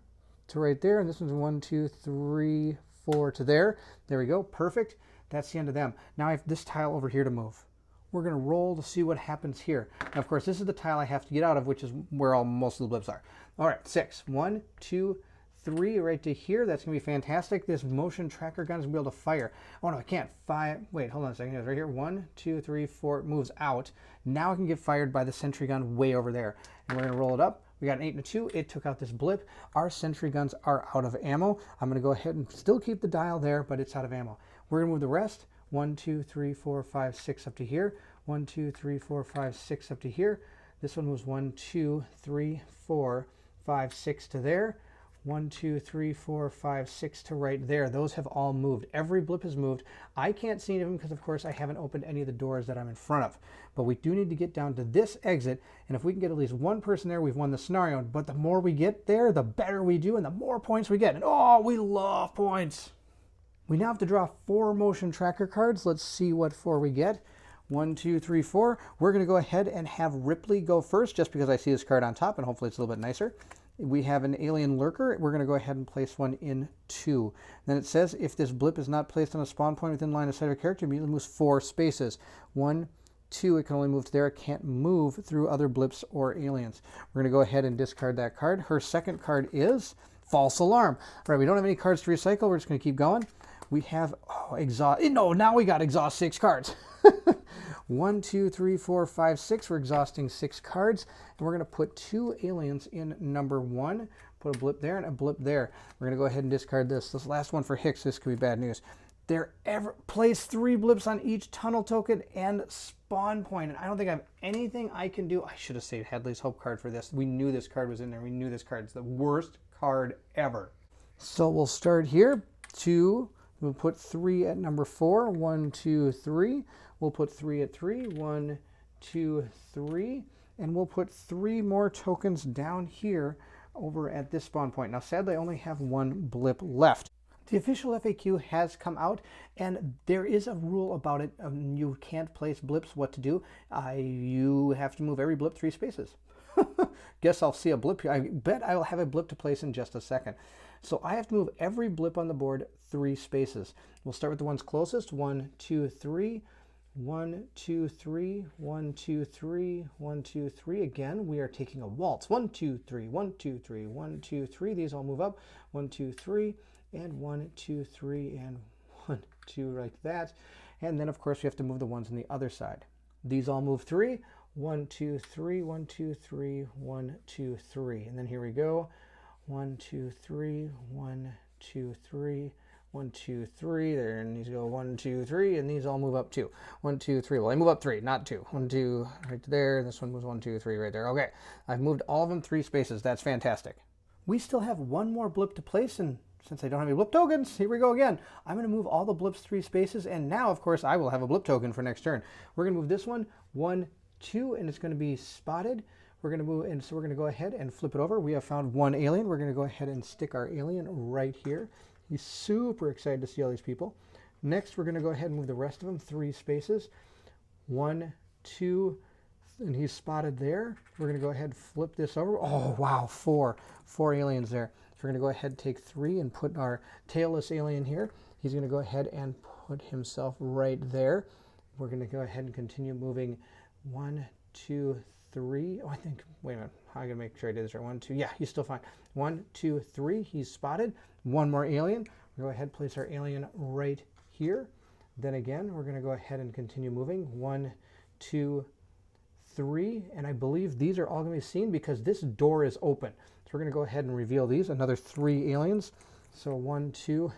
to right there, and this one's 1, 2, 3, 4 to there. There we go. Perfect. That's the end of them. Now I have this tile over here to move. We're going to roll to see what happens here. Now, of course, this is the tile I have to get out of, which is where most of the blips are. All right, 6. 1, 2, 3 right to here. That's going to be fantastic. This motion tracker gun is going to be able to fire. Oh, no, I can't. 5. Wait, hold on a second. It's right here. 1, 2, 3, 4. It moves out. Now I can get fired by the sentry gun way over there. And we're going to roll it up. We got an 8 and a 2. It took out this blip. Our sentry guns are out of ammo. I'm going to go ahead and still keep the dial there, but it's out of ammo. We're going to move the rest. 1, 2, 3, 4, 5, 6 up to here. 1, 2, 3, 4, 5, 6 up to here. This one was 1, 2, 3, 4, 5, 6 to there. 1, 2, 3, 4, 5, 6 to right there. Those have all moved. Every blip has moved. I can't see any of them because, of course, I haven't opened any of the doors that I'm in front of. But we do need to get down to this exit, and if we can get at least 1 person there, we've won the scenario. But the more we get there, the better we do, and the more points we get. And oh, we love points. We now have to draw 4 motion tracker cards. Let's see what 4 we get. 1, 2, 3, 4. We're going to go ahead and have Ripley go first, just because I see this card on top, and hopefully it's a little bit nicer. We have an alien lurker. We're going to go ahead and place 1 in 2. Then it says if this blip is not placed on a spawn point within line of sight of a character, it immediately moves 4 spaces. 1, 2, it can only move to there. It can't move through other blips or aliens. We're going to go ahead and discard that card. Her second card is False Alarm. All right, we don't have any cards to recycle. We're just going to keep going. We have exhaust. No, now we got exhaust 6 cards. 1, 2, 3, 4, 5, 6. We're exhausting 6 cards, and we're going to put 2 aliens in number 1. Put a blip there and a blip there. We're going to go ahead and discard this. This last one for Hicks. This could be bad news. Place 3 blips on each tunnel token and spawn point. And I don't think I have anything I can do. I should have saved Hadley's Hope card for this. We knew this card was in there. We knew this card is the worst card ever. So we'll start here. 2. We'll put 3 at number 4. 1, 2, 3. We'll put 3 at 3. 1, 2, 3. And we'll put 3 more tokens down here over at this spawn point. Now, sadly, I only have 1 blip left. The official FAQ has come out, and there is a rule about it. You can't place blips, what to do. You have to move every blip 3 spaces. Guess I'll see a blip here. I bet I'll have a blip to place in just a second. So I have to move every blip on the board 3 spaces. We'll start with the ones closest. 1, 2, 3. 1, 2, 3. 1, 2, 3. 1, 2, 3. Again, we are taking a waltz. 1, 2, 3. 1, 2, 3. 1, 2, 3. These all move up. 1, 2, 3. And 1, 2, 3. And 1, 2, like that. And then, of course, we have to move the ones on the other side. These all move 3. 1, 2, 3. 1, 2, 3. 1, 2, 3. And then here we go. 1, 2, 3. 1, 2, 3. 1, 2, 3. There, and these go 1, 2, 3, and these all move up 2. 1, 2, 3. Well, I move up 3, not 2. 1, 2, right there. This one moves 1, 2, 3 right there. Okay, I've moved all of them 3 spaces. That's fantastic. We still have one more blip to place, and since I don't have any blip tokens, here we go again. I'm going to move all the blips 3 spaces, and now, of course, I will have a blip token for next turn. We're going to move this one 1, 2, and it's going to be spotted. We're going to move, and so we're going to go ahead and flip it over. We have found 1 alien. We're going to go ahead and stick our alien right here. He's super excited to see all these people. Next, we're going to go ahead and move the rest of them 3 spaces. 1, 2, and he's spotted there. We're going to go ahead and flip this over. Oh, wow, 4 aliens there. So we're going to go ahead and take 3 and put our tailless alien here. He's going to go ahead and put himself right there. We're going to go ahead and continue moving 1, 2, 3. Oh, I think, wait a minute. I'm going to make sure I did this right. 1, 2. Yeah, he's still fine. 1, 2, 3. He's spotted. 1 more alien. We'll go ahead and place our alien right here. Then again, we're going to go ahead and continue moving. 1, 2, 3. And I believe these are all going to be seen because this door is open. So we're going to go ahead and reveal these. Another 3 aliens. So 1, 2.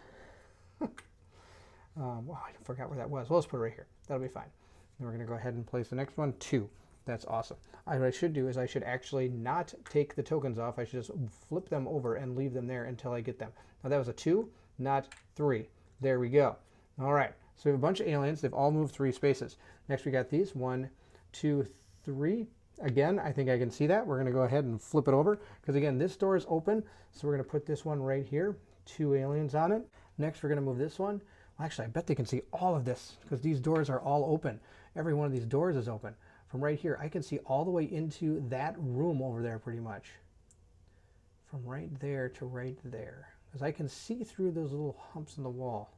Wow, I forgot where that was. Well, let's put it right here. That'll be fine. Then we're going to go ahead and place the next one. 2. That's awesome. What I should do is I should actually not take the tokens off. I should just flip them over and leave them there until I get them. Now that was a 2, not 3. There we go. All right. So we have a bunch of aliens. They've all moved 3 spaces. Next we got these. 1, 2, 3. Again, I think I can see that. We're going to go ahead and flip it over because, again, this door is open. So we're going to put this one right here. 2 aliens on it. Next we're going to move this one. Well, actually, I bet they can see all of this because these doors are all open. Every one of these doors is open. From right here, I can see all the way into that room over there pretty much. From right there to right there. Because I can see through those little humps in the wall.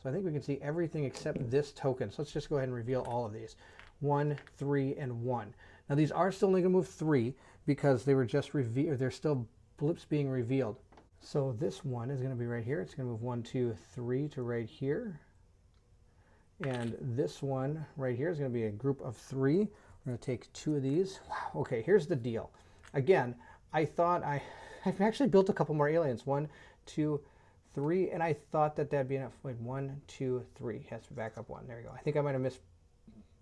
So I think we can see everything except this token. So let's just go ahead and reveal all of these. 1, 3, and 1. Now these are still only going to move 3 because they were just revealed. They're still blips being revealed. So this one is going to be right here. It's going to move 1, 2, 3 to right here. And this one right here is going to be a group of 3. We're going to take 2 of these. Wow. Okay, here's the deal. Again, I thought I've actually built a couple more aliens. 1, 2, 3, and I thought that that'd be enough. Wait, 1, 2, 3 has to back up 1. There we go. I think I might have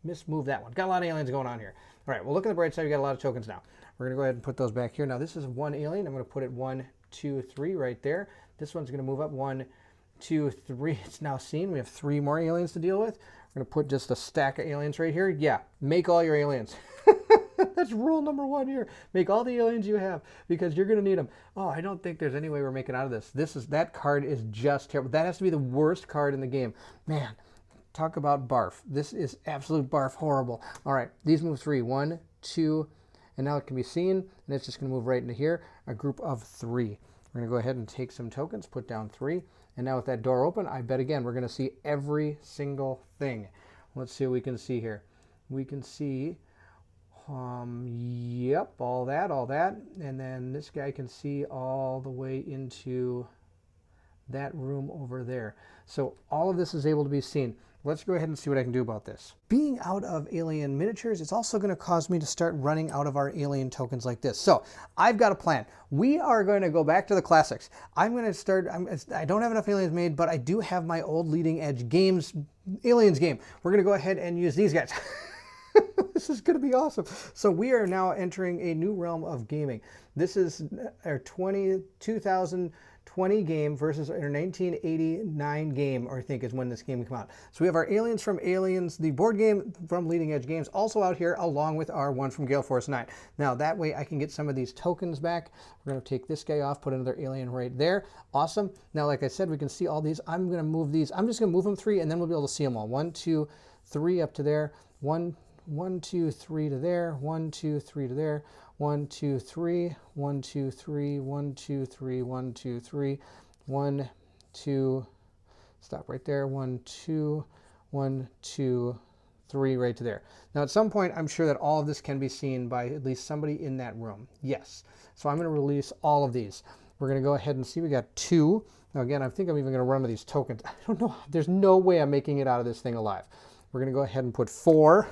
mismoved that one. Got a lot of aliens going on here. All right, well, look at the bright side. We got a lot of tokens now. We're going to go ahead and put those back here. Now, this is 1 alien. I'm going to put it 1, 2, 3 right there. This one's going to move up 1, 2, 3. It's now seen. We have 3 more aliens to deal with. We're going to put just a stack of aliens right here. Yeah, make all your aliens. That's rule number 1 here. Make all the aliens you have because you're going to need them. Oh, I don't think there's any way we're making out of this. That card is just terrible. That has to be the worst card in the game. Man, talk about barf. This is absolute barf horrible. All right, these move 3. 1, 2, and now it can be seen, and it's just going to move right into here. A group of 3. We're going to go ahead and take some tokens, put down 3. And now with that door open, I bet again, we're going to see every single thing. Let's see what we can see here. We can see, yep, all that. And then this guy can see all the way into that room over there. So all of this is able to be seen. Let's go ahead and see what I can do about this. Being out of alien miniatures, it's also going to cause me to start running out of our alien tokens like this. So I've got a plan. We are going to go back to the classics. I'm going to start, I don't have enough aliens made, but I do have my old leading edge games, aliens game. We're going to go ahead and use these guys. This is going to be awesome. So we are now entering a new realm of gaming. This is our 2020 game versus our 1989 game, or I think is when this game came out. So we have our Aliens from Aliens, the board game from Leading Edge Games, also out here along with our one from Gale Force 9. Now that way I can get some of these tokens back. We're going to take this guy off, put another alien right there. Awesome. Now like I said, we can see all these. I'm going to move these. I'm just going to move them 3 and then we'll be able to see them all. 1, 2, 3 up to there. 1, 1, 2, 3 to there, 1, 2, 3 to there, 1, 2, 3, 1, 2, 3, 1, 2, 3, 1, 2, 3, 1, 2, stop right there, 1, 2, 1, 2, 3 right to there. Now at some point I'm sure that all of this can be seen by at least somebody in that room. Yes. So I'm going to release all of these. We're going to go ahead and see we got 2. Now again, I think I'm even going to run with these tokens. I don't know. There's no way I'm making it out of this thing alive. We're going to go ahead and put 4.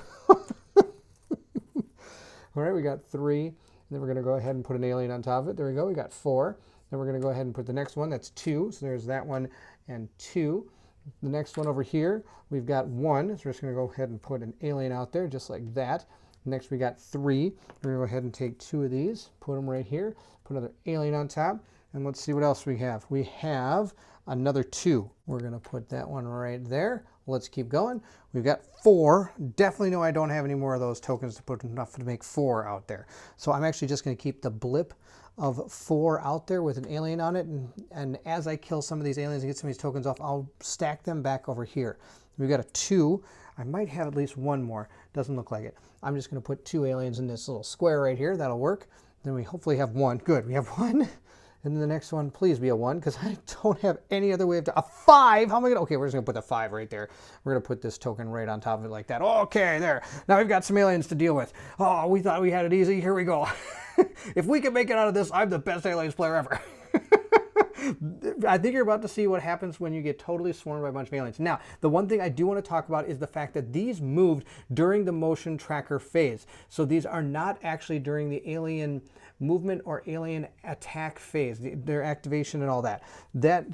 All right, we got 3. And then we're going to go ahead and put an alien on top of it. There we go. We got 4. Then we're going to go ahead and put the next one. That's 2. So there's that one and 2. The next one over here, we've got 1. So we're just going to go ahead and put an alien out there just like that. Next we got 3. We're going to go ahead and take 2 of these, put them right here, put another alien on top, and let's see what else we have. We have another 2. We're going to put that one right there. Let's keep going. We've got 4. Definitely know I don't have any more of those tokens to put enough to make 4 out there. So I'm actually just going to keep the blip of 4 out there with an alien on it, and as I kill some of these aliens and get some of these tokens off, I'll stack them back over here. We've got a 2. I might have at least 1 more. Doesn't look like it. I'm just going to put 2 aliens in this little square right here. That'll work. Then we hopefully have 1. Good. We have 1. And then the next one, please be a 1, because I don't have any other way of... A 5! How am I going to... Okay, we're just going to put the 5 right there. We're going to put this token right on top of it like that. Okay, there. Now we've got some aliens to deal with. Oh, we thought we had it easy. Here we go. If we can make it out of this, I'm the best aliens player ever. I think you're about to see what happens when you get totally swarmed by a bunch of aliens. Now, the one thing I do want to talk about is the fact that these moved during the motion tracker phase. So these are not actually during the alien movement or alien attack phase, their activation and all that.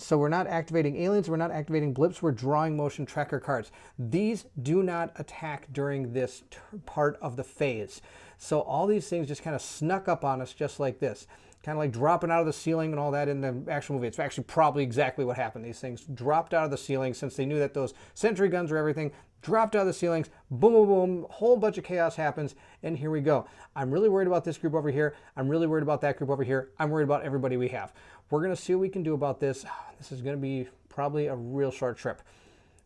So we're not activating aliens, we're not activating blips, we're drawing motion tracker cards. These do not attack during this part of the phase. So all these things just kind of snuck up on us just like this. Kind of like dropping out of the ceiling and all that in the actual movie. It's actually probably exactly what happened. These things dropped out of the ceiling since they knew that those sentry guns were everything. Dropped out of the ceilings, boom, boom, boom, whole bunch of chaos happens, and here we go. I'm really worried about this group over here. I'm really worried about that group over here. I'm worried about everybody we have. We're going to see what we can do about this. This is going to be probably a real short trip.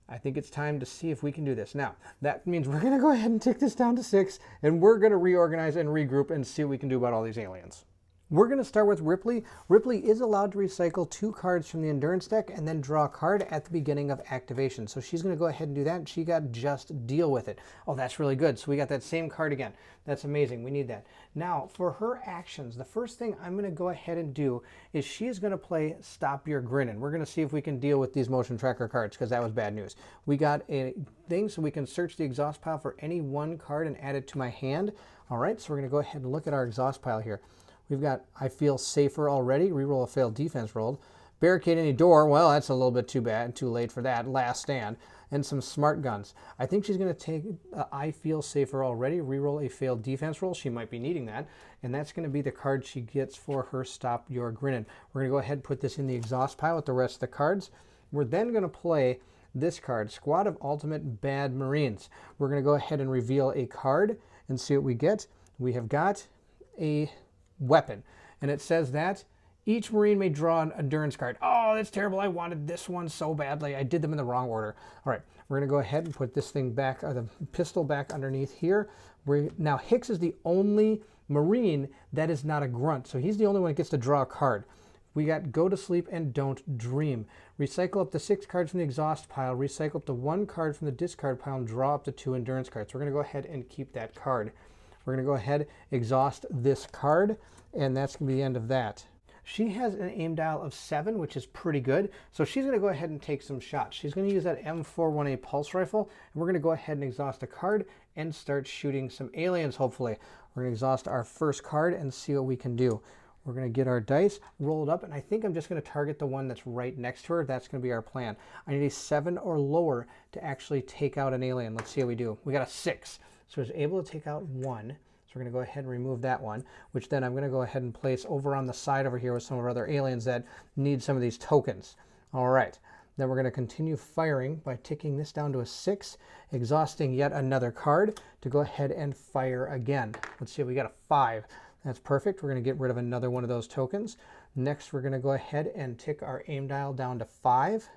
I think it's time to see if we can do this. Now, that means we're going to go ahead and take this down to 6, and we're going to reorganize and regroup and see what we can do about all these aliens. We're going to start with Ripley. Ripley is allowed to recycle 2 cards from the endurance deck and then draw a card at the beginning of activation. So she's going to go ahead and do that, and she got just deal with it. Oh, that's really good. So we got that same card again. That's amazing. We need that. Now, for her actions, the first thing I'm going to go ahead and do is she is going to play Stop Your Grinnin'. We're going to see if we can deal with these motion tracker cards, because that was bad news. We got a thing so we can search the exhaust pile for any 1 card and add it to my hand. All right, so we're going to go ahead and look at our exhaust pile here. We've got I Feel Safer already. Reroll a failed defense rolled. Barricade any door. Well, that's a little bit too bad. Too late for that. Last Stand. And some smart guns. I think she's going to take I Feel Safer already. Reroll a failed defense roll. She might be needing that. And that's going to be the card she gets for her Stop Your Grinnin'. We're going to go ahead and put this in the exhaust pile with the rest of the cards. We're then going to play this card, Squad of Ultimate Bad Marines. We're going to go ahead and reveal a card and see what we get. We have got a weapon, and it says that each Marine may draw an endurance card. Oh, that's terrible. I wanted this one so badly. I did them in the wrong order. All right, we're going to go ahead and put this thing back, the pistol back underneath here. Now, Hicks is the only Marine that is not a grunt, so he's the only one that gets to draw a card. We got Go to Sleep and Don't Dream. Recycle up to 6 cards from the exhaust pile, recycle up to 1 card from the discard pile, and draw up to 2 endurance cards. We're going to go ahead and keep that card. We're going to go ahead, exhaust this card, and that's going to be the end of that. She has an aim dial of 7, which is pretty good, so she's going to go ahead and take some shots. She's going to use that M418 pulse rifle, and we're going to go ahead and exhaust a card and start shooting some aliens, hopefully. We're going to exhaust our first card and see what we can do. We're going to get our dice, roll it up, and I think I'm just going to target the one that's right next to her. That's going to be our plan. I need a 7 or lower to actually take out an alien. Let's see how we do. We got a 6. So I was able to take out 1. So we're going to go ahead and remove that one, which then I'm going to go ahead and place over on the side over here with some of our other aliens that need some of these tokens. All right. Then we're going to continue firing by ticking this down to a 6, exhausting yet another card to go ahead and fire again. Let's see, we got a 5. That's perfect. We're going to get rid of another one of those tokens. Next, we're going to go ahead and tick our aim dial down to 5.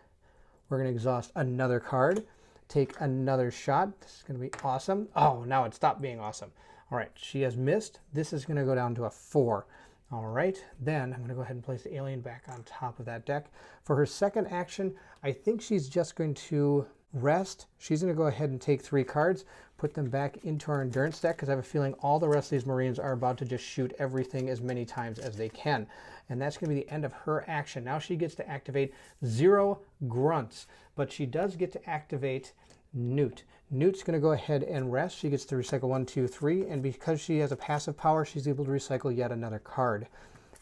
We're going to exhaust another card. take another shot. This is going to be awesome. Oh, now it stopped being awesome. All right, she has missed. This is going to go down to a 4. All right, then I'm going to go ahead and place the alien back on top of that deck. For her second action, I think she's just going to rest. She's going to go ahead and take 3 cards, put them back into our endurance deck, because I have a feeling all the rest of these Marines are about to just shoot everything as many times as they can. And that's going to be the end of her action. Now she gets to activate 0 grunts, but she does get to activate Newt. Newt's going to go ahead and rest. She gets to recycle 1, 2, 3, and because she has a passive power, she's able to recycle yet another card.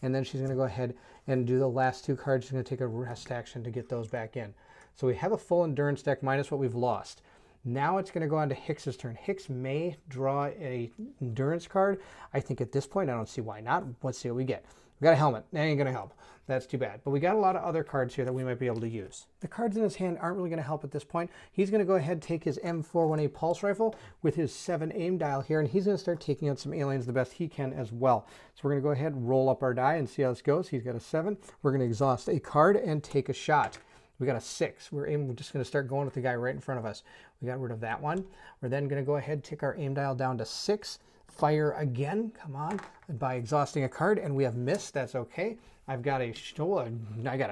And then she's going to go ahead and do the last 2 cards. She's going to take a rest action to get those back in. So we have a full endurance deck minus what we've lost. Now it's going to go on to Hicks's turn. Hicks may draw a endurance card. I think at this point, I don't see why not. Let's see what we get. We got a helmet. That ain't going to help. That's too bad. But we got a lot of other cards here that we might be able to use. The cards in his hand aren't really going to help at this point. He's going to go ahead and take his M418 pulse rifle with his 7 aim dial here, and he's going to start taking out some aliens the best he can as well. So we're going to go ahead and roll up our die and see how this goes. He's got a 7. We're going to exhaust a card and take a shot. We got a 6. We're just going to start going with the guy right in front of us. We got rid of that one. We're then going to go ahead and take our aim dial down to 6. Fire again, come on, by exhausting a card, and we have missed. That's okay. I got a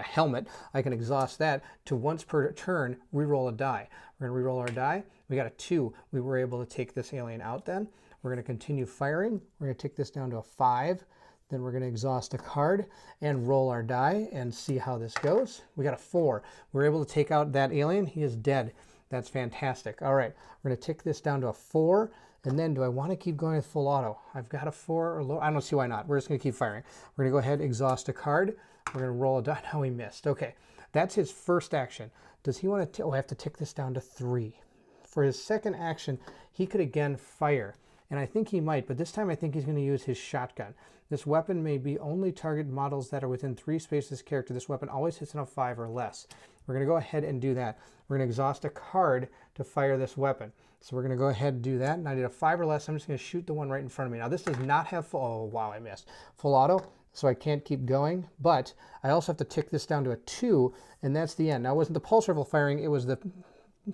helmet. I can exhaust that to once per turn reroll a die. We're going to reroll our die. We got a 2. We were able to take this alien out then. We're going to continue firing. We're going to take this down to a 5. Then we're going to exhaust a card and roll our die and see how this goes. We got a 4. We're able to take out that alien. He is dead. That's fantastic. All right, we're going to tick this down to a 4. And then do I want to keep going with full auto? I've got a 4 or low. I don't see why not. We're just going to keep firing. We're going to go ahead and exhaust a card. We're going to roll a die. Now we missed. Okay, that's his first action. Does he want to? Oh, I have to tick this down to 3. For his second action, he could again fire. And I think he might, but this time I think he's going to use his shotgun. This weapon may be only target models that are within 3 spaces of this character. This weapon always hits on a 5 or less. We're going to go ahead and do that. We're going to exhaust a card to fire this weapon. So we're going to go ahead and do that. And I did a 5 or less. I'm just going to shoot the one right in front of me. Now this does not have full, oh wow, I missed. Full auto, so I can't keep going. But I also have to tick this down to a 2, and that's the end. Now it wasn't the pulse rifle firing, it was the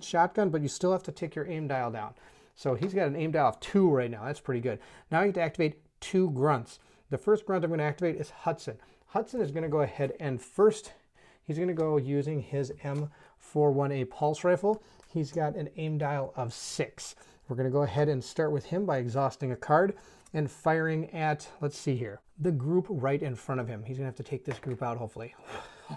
shotgun, but you still have to tick your aim dial down. So he's got an aim dial of 2 right now. That's pretty good. Now you have to activate 2 grunts. The first grunt I'm going to activate is Hudson. Hudson is going to go ahead and first, he's going to go using his M418 pulse rifle. He's got an aim dial of 6. We're going to go ahead and start with him by exhausting a card and firing at, let's see here, the group right in front of him. He's going to have to take this group out, hopefully.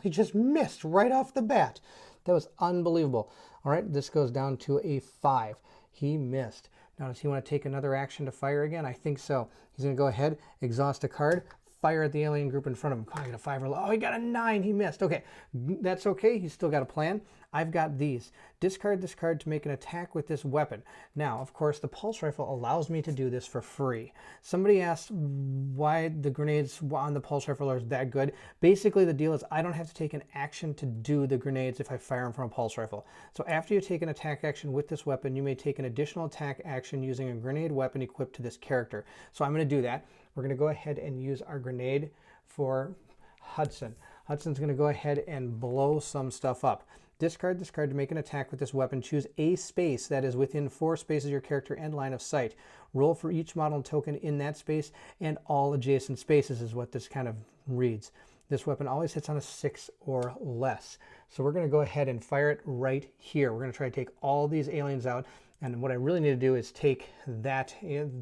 He just missed right off the bat. That was unbelievable. All right, this goes down to a 5. He missed. Now, does he want to take another action to fire again? I think so. He's going to go ahead, exhaust a card, fire at the alien group in front of him. Oh, I got a 5 or low. Oh, he got a 9. He missed. Okay, that's okay. He's still got a plan. I've got these. Discard this card to make an attack with this weapon. Now, of course, the pulse rifle allows me to do this for free. Somebody asked why the grenades on the pulse rifle are that good. Basically, the deal is I don't have to take an action to do the grenades if I fire them from a pulse rifle. So after you take an attack action with this weapon, you may take an additional attack action using a grenade weapon equipped to this character. So I'm going to do that. We're going to go ahead and use our grenade for Hudson. Hudson's going to go ahead and blow some stuff up. Discard this card to make an attack with this weapon. Choose a space that is within 4 spaces of your character and line of sight. Roll for each model token in that space and all adjacent spaces is what this kind of reads. This weapon always hits on a 6 or less. So we're going to go ahead and fire it right here. We're going to try to take all these aliens out. And what I really need to do is take that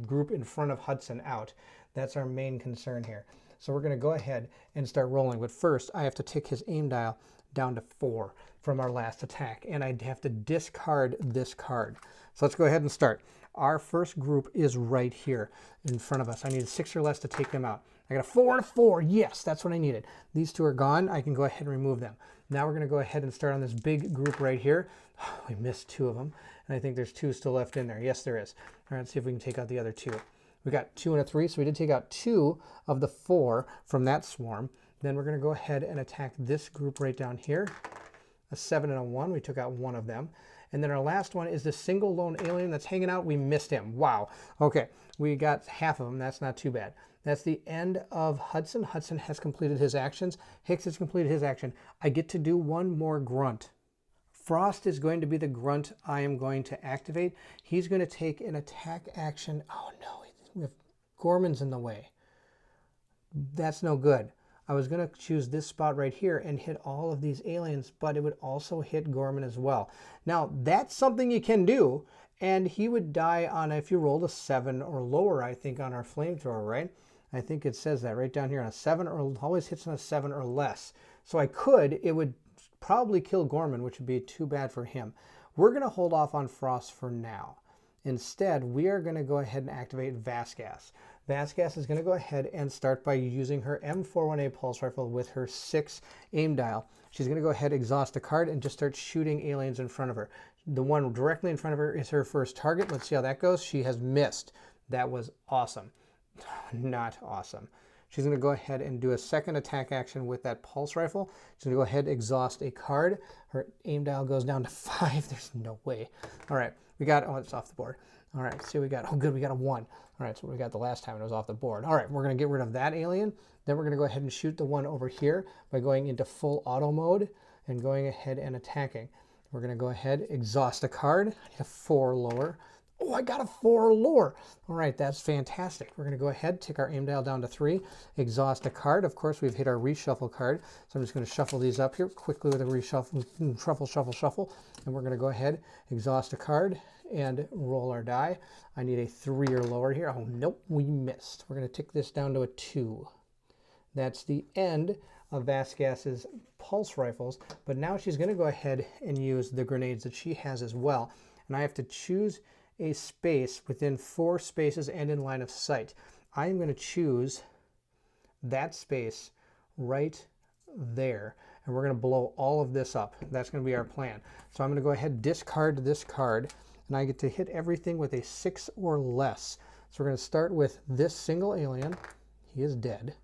group in front of Hudson out. That's our main concern here. So we're going to go ahead and start rolling. But first, I have to tick his aim dial down to 4 from our last attack. And I have to discard this card. So let's go ahead and start. Our first group is right here in front of us. I need a 6 or less to take them out. I got a 4 and a 4. Yes, that's what I needed. These 2 are gone. I can go ahead and remove them. Now we're going to go ahead and start on this big group right here. We missed 2 of them. And I think there's 2 still left in there. Yes, there is. All right, let's see if we can take out the other 2. We got 2 and a 3, so we did take out 2 of the 4 from that swarm. Then we're going to go ahead and attack this group right down here. A 7 and a 1. We took out 1 of them. And then our last one is the single lone alien that's hanging out. We missed him. Wow. Okay, we got half of them. That's not too bad. That's the end of Hudson. Hudson has completed his actions. Hicks has completed his action. I get to do 1 more grunt. Frost is going to be the grunt I am going to activate. He's going to take an attack action. Oh no, we have Gorman's in the way. That's no good. I was going to choose this spot right here and hit all of these aliens, but it would also hit Gorman as well. Now, that's something you can do, and he would die on, if you rolled a 7 or lower, I think, on our flamethrower, right? I think it says that right down here on a 7, or always hits on a 7 or less. So it would probably kill Gorman, which would be too bad for him. We're going to hold off on Frost for now. Instead, we are going to go ahead and activate Vasquez. Vasquez is going to go ahead and start by using her M41A pulse rifle with her 6 aim dial. She's going to go ahead, exhaust a card, and just start shooting aliens in front of her. The one directly in front of her is her first target. Let's see how that goes. She has missed. That was awesome. Not awesome. She's going to go ahead and do a second attack action with that pulse rifle. She's going to go ahead, exhaust a card. Her aim dial goes down to 5. There's no way. All right, we got, oh, it's off the board. All right, see what we got. Oh, good, we got a 1. All right, so we got the last time it was off the board. All right, we're going to get rid of that alien. Then we're going to go ahead and shoot the one over here by going into full auto mode and going ahead and attacking. We're going to go ahead, exhaust a card. I need a 4 lower. Oh, I got a 4 lower. All right, that's fantastic. We're going to go ahead, take our aim dial down to 3, exhaust a card. Of course, we've hit our reshuffle card. So I'm just going to shuffle these up here quickly with a reshuffle, shuffle. And we're going to go ahead, exhaust a card, and roll our die. I need a 3 or lower here. Oh, nope, we missed. We're going to tick this down to a 2. That's the end of Vasquez's pulse rifles. But now she's going to go ahead and use the grenades that she has as well. And I have to choose a space within 4 spaces and in line of sight. I am going to choose that space right there, and we're going to blow all of this up. That's going to be our plan. So I'm going to go ahead, discard this card, and I get to hit everything with a 6 or less. So we're going to start with this single alien. He is dead.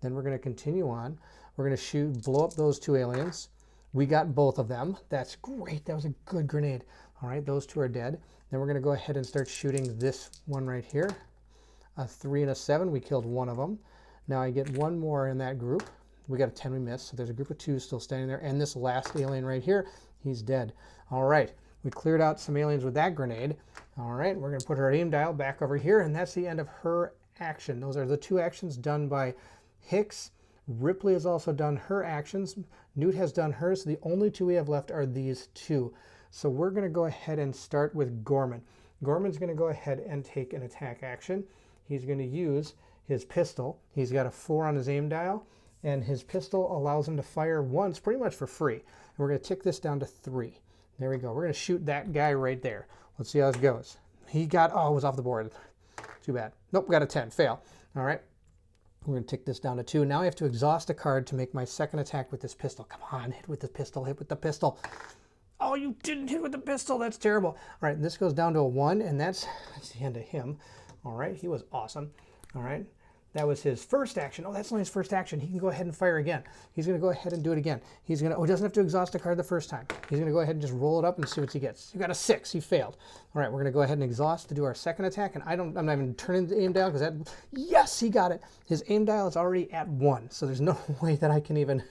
Then we're going to continue on. We're going to blow up those 2 aliens. We got both of them. That's great. That was a good grenade. All right, those 2 are dead. Then we're going to go ahead and start shooting this one right here. A 3 and a 7. We killed one of them. Now I get 1 more in that group. We got a 10 we missed, so there's a group of 2 still standing there. And this last alien right here, he's dead. All right, we cleared out some aliens with that grenade. All right, we're going to put her aim dial back over here, and that's the end of her action. Those are the 2 actions done by Hicks. Ripley has also done her actions. Newt has done hers. The only 2 we have left are these 2. So we're going to go ahead and start with Gorman. Gorman's going to go ahead and take an attack action. He's going to use his pistol. He's got a 4 on his aim dial, and his pistol allows him to fire once pretty much for free. And we're going to tick this down to 3. There we go. We're going to shoot that guy right there. Let's see how this goes. He got, oh, it was off the board. Too bad. Nope, got a 10. Fail. All right. We're going to tick this down to 2. Now I have to exhaust a card to make my second attack with this pistol. Come on, hit with the pistol, hit with the pistol. Oh, you didn't hit with the pistol. That's terrible. All right, this goes down to a 1, and that's the end of him. All right, he was awesome. All right, that was his first action. Oh, that's only his first action. He can go ahead and fire again. He's going to go ahead and do it again. He's going to, oh, he doesn't have to exhaust a card the first time. He's going to go ahead and just roll it up and see what he gets. You got a 6. He failed. All right, we're going to go ahead and exhaust to do our second attack, and I'm not even turning the aim dial because that, yes, he got it. His aim dial is already at 1, so there's no way that I can even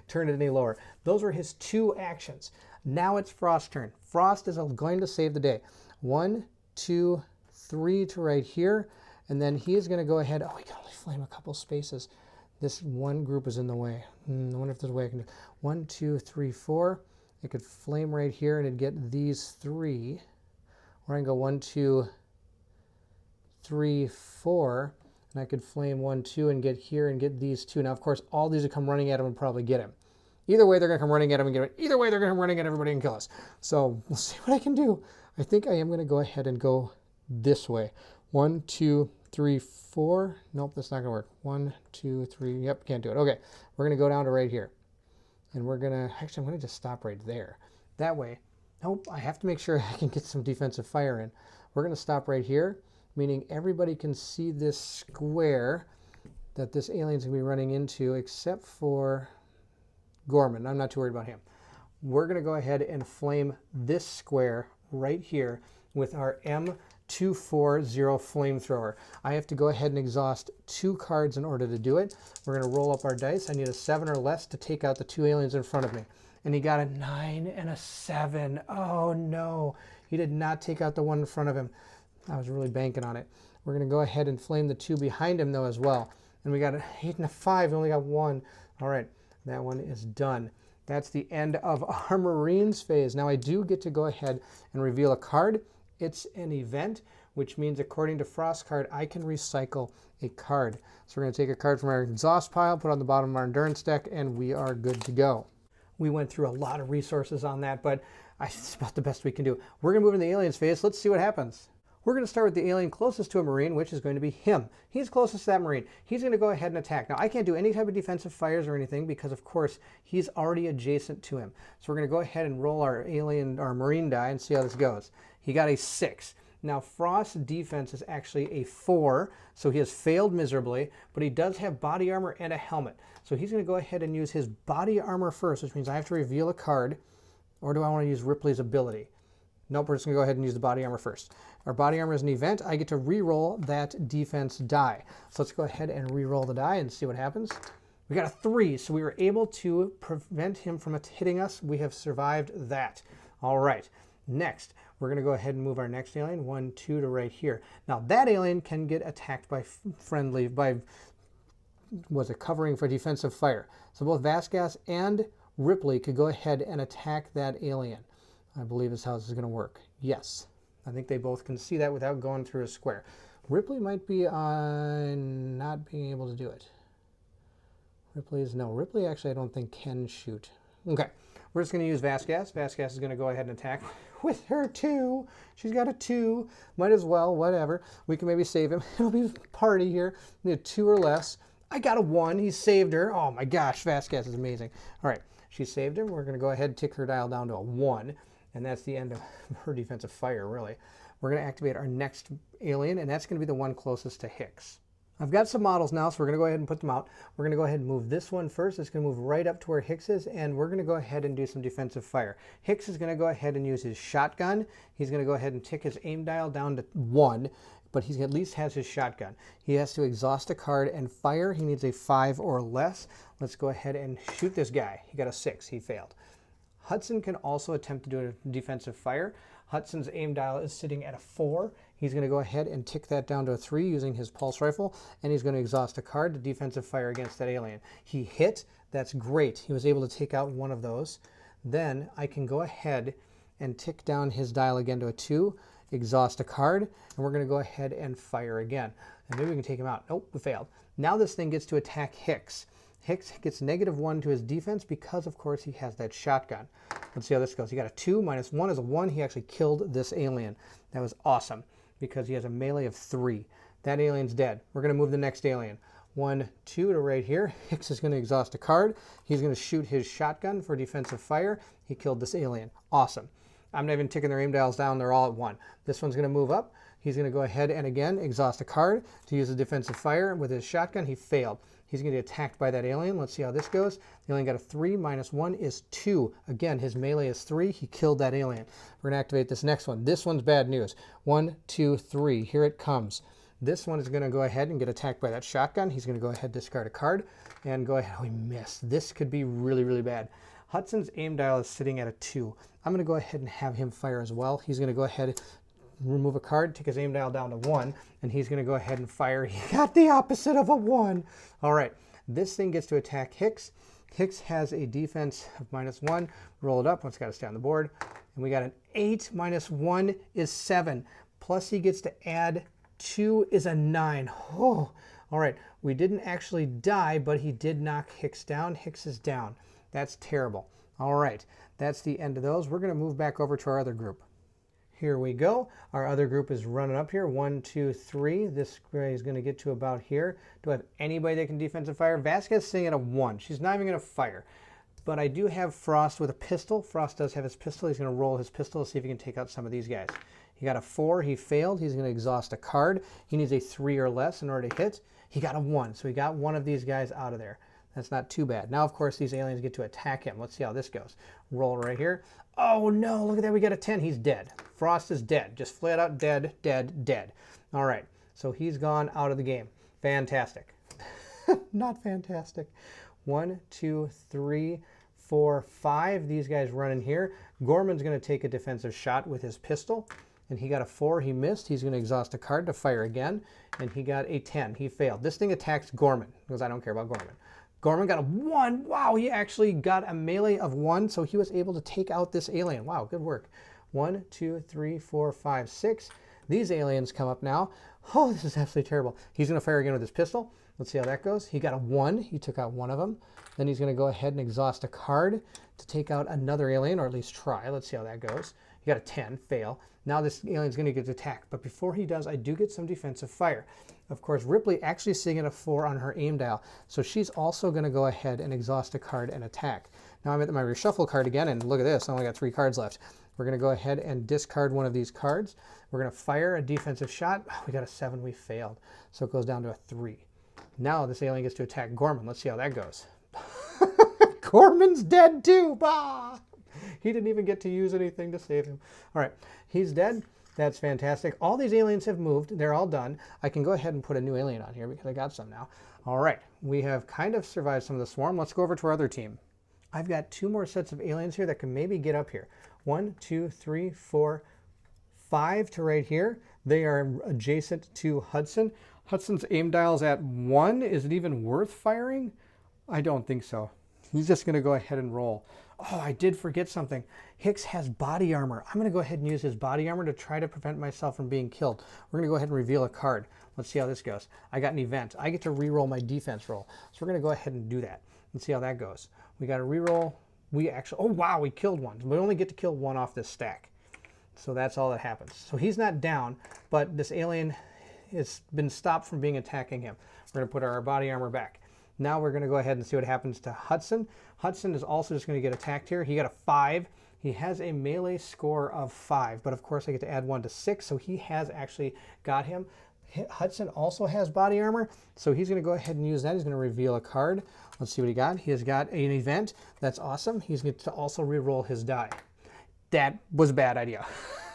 turn it any lower. Those were his 2 actions. Now it's Frost's turn. Frost is going to save the day. 1, 2, 3 to right here. And then he is going to go ahead. Oh, he can only flame a couple spaces. This one group is in the way. I wonder if there's a way I can do 1, 2, 3, 4. It could flame right here and it'd get these 3. Or I can go 1, 2, 3, 4. And I could flame 1, 2 and get here and get these 2. Now, of course, all these would come running at him and probably get him. Either way, they're going to come running at him and get him. Either way, they're going to come running at everybody and kill us. So we'll see what I can do. I think I am going to go ahead and go this way. 1, 2, 3, 4. Nope, that's not going to work. 1, 2, 3. Yep, can't do it. Okay, we're going to go down to right here. And we're going to, actually, I'm going to just stop right there. That way, nope, I have to make sure I can get some defensive fire in. We're going to stop right here, meaning everybody can see this square that this alien's going to be running into, except for Gorman. I'm not too worried about him. We're going to go ahead and flame this square right here with our M240 flamethrower. I have to go ahead and exhaust 2 cards in order to do it. We're going to roll up our dice. I need a 7 or less to take out the 2 aliens in front of me. and he got a 9 and a 7. Oh no, he did not take out the one in front of him. I was really banking on it. We're going to go ahead and flame the 2 behind him though as well. And we got an 8 and a 5, we only got 1. All right, that one is done. That's the end of our Marines phase. Now I do get to go ahead and reveal a card. It's an event, which means according to Frost card, I can recycle a card. So we're going to take a card from our exhaust pile, put it on the bottom of our endurance deck, and we are good to go. We went through a lot of resources on that, but it's about the best we can do. We're going to move into the aliens phase. Let's see what happens. We're going to start with the alien closest to a Marine, which is going to be him. He's closest to that Marine. He's going to go ahead and attack. Now, I can't do any type of defensive fires or anything because, of course, he's already adjacent to him. So we're going to go ahead and roll our Marine die and see how this goes. He got a 6. Now, Frost's defense is actually a 4, so he has failed miserably, but he does have body armor and a helmet. So he's going to go ahead and use his body armor first, which means I have to reveal a card, or do I want to use Ripley's ability? Nope, we're just going to go ahead and use the body armor first. Our body armor is an event. I get to re-roll that defense die. So let's go ahead and re-roll the die and see what happens. We got a 3, so we were able to prevent him from hitting us. We have survived that. All right, next, we're going to go ahead and move our next alien, 1, 2 to right here. Now that alien can get attacked by covering for defensive fire. So both Vasquez and Ripley could go ahead and attack that alien. I believe is how this is going to work. Yes. I think they both can see that without going through a square. Ripley might be on not being able to do it. Ripley actually I don't think can shoot. Okay. We're just going to use Vasquez. Vasquez is going to go ahead and attack with her 2. She's got a 2. Might as well, whatever. We can maybe save him. It'll be a party here. We need a 2 or less. I got a 1. He saved her. Oh my gosh, Vasquez is amazing. All right. She saved him. We're going to go ahead and tick her dial down to a 1. And that's the end of her defensive fire, really. We're going to activate our next alien, and that's going to be the one closest to Hicks. I've got some models now, so we're going to go ahead and put them out. We're going to go ahead and move this one first. It's going to move right up to where Hicks is, and we're going to go ahead and do some defensive fire. Hicks is going to go ahead and use his shotgun. He's going to go ahead and tick his aim dial down to 1, but he at least has his shotgun. He has to exhaust a card and fire. He needs a 5 or less. Let's go ahead and shoot this guy. He got a 6. He failed. Hudson can also attempt to do a defensive fire. Hudson's aim dial is sitting at a 4. He's going to go ahead and tick that down to a 3 using his pulse rifle, and he's going to exhaust a card to defensive fire against that alien. He hit. That's great. He was able to take out one of those. Then I can go ahead and tick down his dial again to a 2, exhaust a card, and we're going to go ahead and fire again. And maybe we can take him out. Nope, we failed. Now this thing gets to attack Hicks. Hicks gets -1 to his defense because, of course, he has that shotgun. Let's see how this goes. He got a 2, -1 is a 1. He actually killed this alien. That was awesome because he has a melee of 3. That alien's dead. We're going to move the next alien. 1, 2 to right here. Hicks is going to exhaust a card. He's going to shoot his shotgun for defensive fire. He killed this alien. Awesome. I'm not even ticking their aim dials down. They're all at 1. This one's going to move up. He's going to go ahead and again exhaust a card to use a defensive fire with his shotgun. He failed. He's going to get attacked by that alien. Let's see how this goes. The alien got a 3, -1 is 2. Again, his melee is 3. He killed that alien. We're going to activate this next one. This one's bad news. 1, 2, 3. Here it comes. This one is going to go ahead and get attacked by that shotgun. He's going to go ahead and discard a card and go ahead. Oh, he missed. This could be really, really bad. Hudson's aim dial is sitting at a 2. I'm going to go ahead and have him fire as well. He's going to go ahead, remove a card, take his aim dial down to 1, and he's going to go ahead and fire. He got the opposite of a 1. All right, this thing gets to attack Hicks. Hicks has a defense of -1. Roll it up. It's got to stay on the board. And we got an 8. -1 is 7. Plus he gets to add 2 is a 9. Oh, all right. We didn't actually die, but he did knock Hicks down. Hicks is down. That's terrible. All right, that's the end of those. We're going to move back over to our other group. Here we go. Our other group is running up here. 1, 2, 3. This guy is going to get to about here. Do I have anybody that can defensive fire? Vasquez is sitting at a 1. She's not even going to fire. But I do have Frost with a pistol. Frost does have his pistol. He's going to roll his pistol to see if he can take out some of these guys. He got a 4. He failed. He's going to exhaust a card. He needs a 3 or less in order to hit. He got a 1. So he got one of these guys out of there. That's not too bad. Now, of course, these aliens get to attack him. Let's see how this goes. Roll right here. Oh, no. Look at that. We got a 10. He's dead. Frost is dead. Just flat out dead, dead, dead. All right. So he's gone out of the game. Fantastic. Not fantastic. 1, 2, 3, 4, 5. These guys run in here. Gorman's going to take a defensive shot with his pistol, and he got a 4. He missed. He's going to exhaust a card to fire again, and he got a 10. He failed. This thing attacks Gorman because I don't care about Gorman. Gorman got a 1. Wow, he actually got a melee of 1, so he was able to take out this alien. Wow, good work. 1, 2, 3, 4, 5, 6. These aliens come up now. Oh, this is absolutely terrible. He's going to fire again with his pistol. Let's see how that goes. He got a 1. He took out one of them. Then he's going to go ahead and exhaust a card to take out another alien, or at least try. Let's see how that goes. He got a 10. Fail. Now this alien's going to get attacked. But before he does, I do get some defensive fire. Of course, Ripley actually sitting at a 4 on her aim dial. So she's also going to go ahead and exhaust a card and attack. Now I'm at my reshuffle card again, and look at this. I only got 3 cards left. We're going to go ahead and discard one of these cards. We're going to fire a defensive shot. We got a 7. We failed. So it goes down to a 3. Now this alien gets to attack Gorman. Let's see how that goes. Gorman's dead too. Bah! He didn't even get to use anything to save him. All right, he's dead. That's fantastic. All these aliens have moved. They're all done. I can go ahead and put a new alien on here because I got some now. All right, we have kind of survived some of the swarm. Let's go over to our other team. I've got 2 more sets of aliens here that can maybe get up here. 1, 2, 3, 4, 5 to right here. They are adjacent to Hudson. Hudson's aim dial's at 1. Is it even worth firing? I don't think so. He's just going to go ahead and roll. Oh, I did forget something. Hicks has body armor. I'm going to go ahead and use his body armor to try to prevent myself from being killed. We're going to go ahead and reveal a card. Let's see how this goes. I got an event. I get to re-roll my defense roll. So we're going to go ahead and do that. Let's see how that goes. We got a re-roll. We actually, oh wow, we killed one. We only get to kill 1 off this stack. So that's all that happens. So he's not down, but this alien has been stopped from being attacking him. We're going to put our body armor back. Now we're going to go ahead and see what happens to Hudson. Hudson is also just going to get attacked here. He got a 5. He has a melee score of 5, but of course I get to add 1 to 6, so he has actually got him. Hudson also has body armor, so he's going to go ahead and use that. He's going to reveal a card. Let's see what he got. He has got an event. That's awesome. He's going to also re-roll his die. That was a bad idea.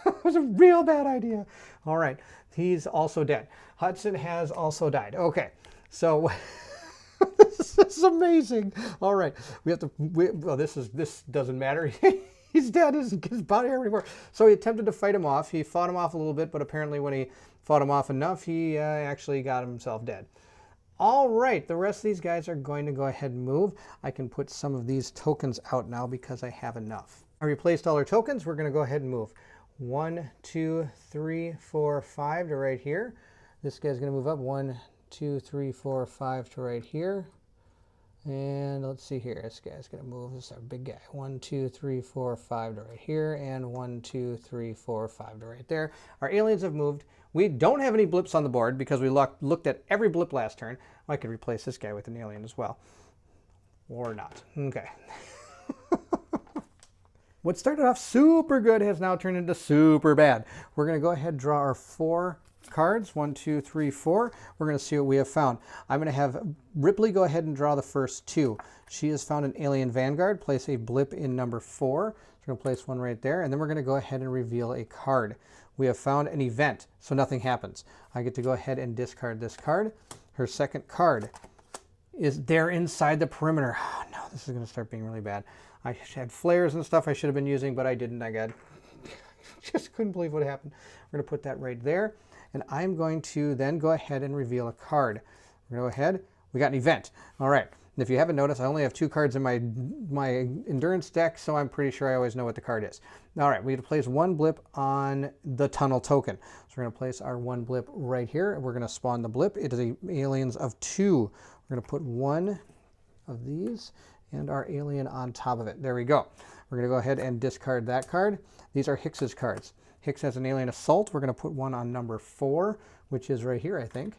It was a real bad idea. All right. He's also dead. Hudson has also died. Okay. So this is amazing. All right. We have to, well, this doesn't matter. He's dead. His body armor anymore. So he attempted to fight him off. He fought him off a little bit, but apparently when he fought him off enough, he actually got himself dead. All right, the rest of these guys are going to go ahead and move. I can put some of these tokens out now because I have enough. I replaced all our tokens. We're going to go ahead and move. 1, 2, 3, 4, 5 to right here. This guy's going to move up. 1, 2, 3, 4, 5 to right here. And let's see here. This guy's going to move. This is our big guy. 1, 2, 3, 4, 5 to right here. And 1, 2, 3, 4, 5 to right there. Our aliens have moved. We don't have any blips on the board because we looked at every blip last turn. I could replace this guy with an alien as well. Or not. Okay. What started off super good has now turned into super bad. We're going to go ahead and draw our 4 cards. 1, 2, 3, 4. We're going to see what we have found. I'm going to have Ripley go ahead and draw the first 2. She has found an alien vanguard. Place a blip in number 4. So we're going to place one right there. And then we're going to go ahead and reveal a card. We have found an event, so nothing happens. I get to go ahead and discard this card. Her second card is there inside the perimeter. Oh, no, this is going to start being really bad. I had flares and stuff I should have been using, but I didn't. I just couldn't believe what happened. We're going to put that right there. And I'm going to then go ahead and reveal a card. We're going to go ahead. We got an event. All right. And if you haven't noticed, I only have 2 cards in my endurance deck, so I'm pretty sure I always know what the card is. All right, we have to place 1 blip on the tunnel token. So we're going to place our 1 blip right here. We're going to spawn the blip. It is aliens of 2. We're going to put 1 of these and our alien on top of it. There we go. We're going to go ahead and discard that card. These are Hicks's cards. Hicks has an alien assault. We're going to put 1 on number 4, which is right here, I think.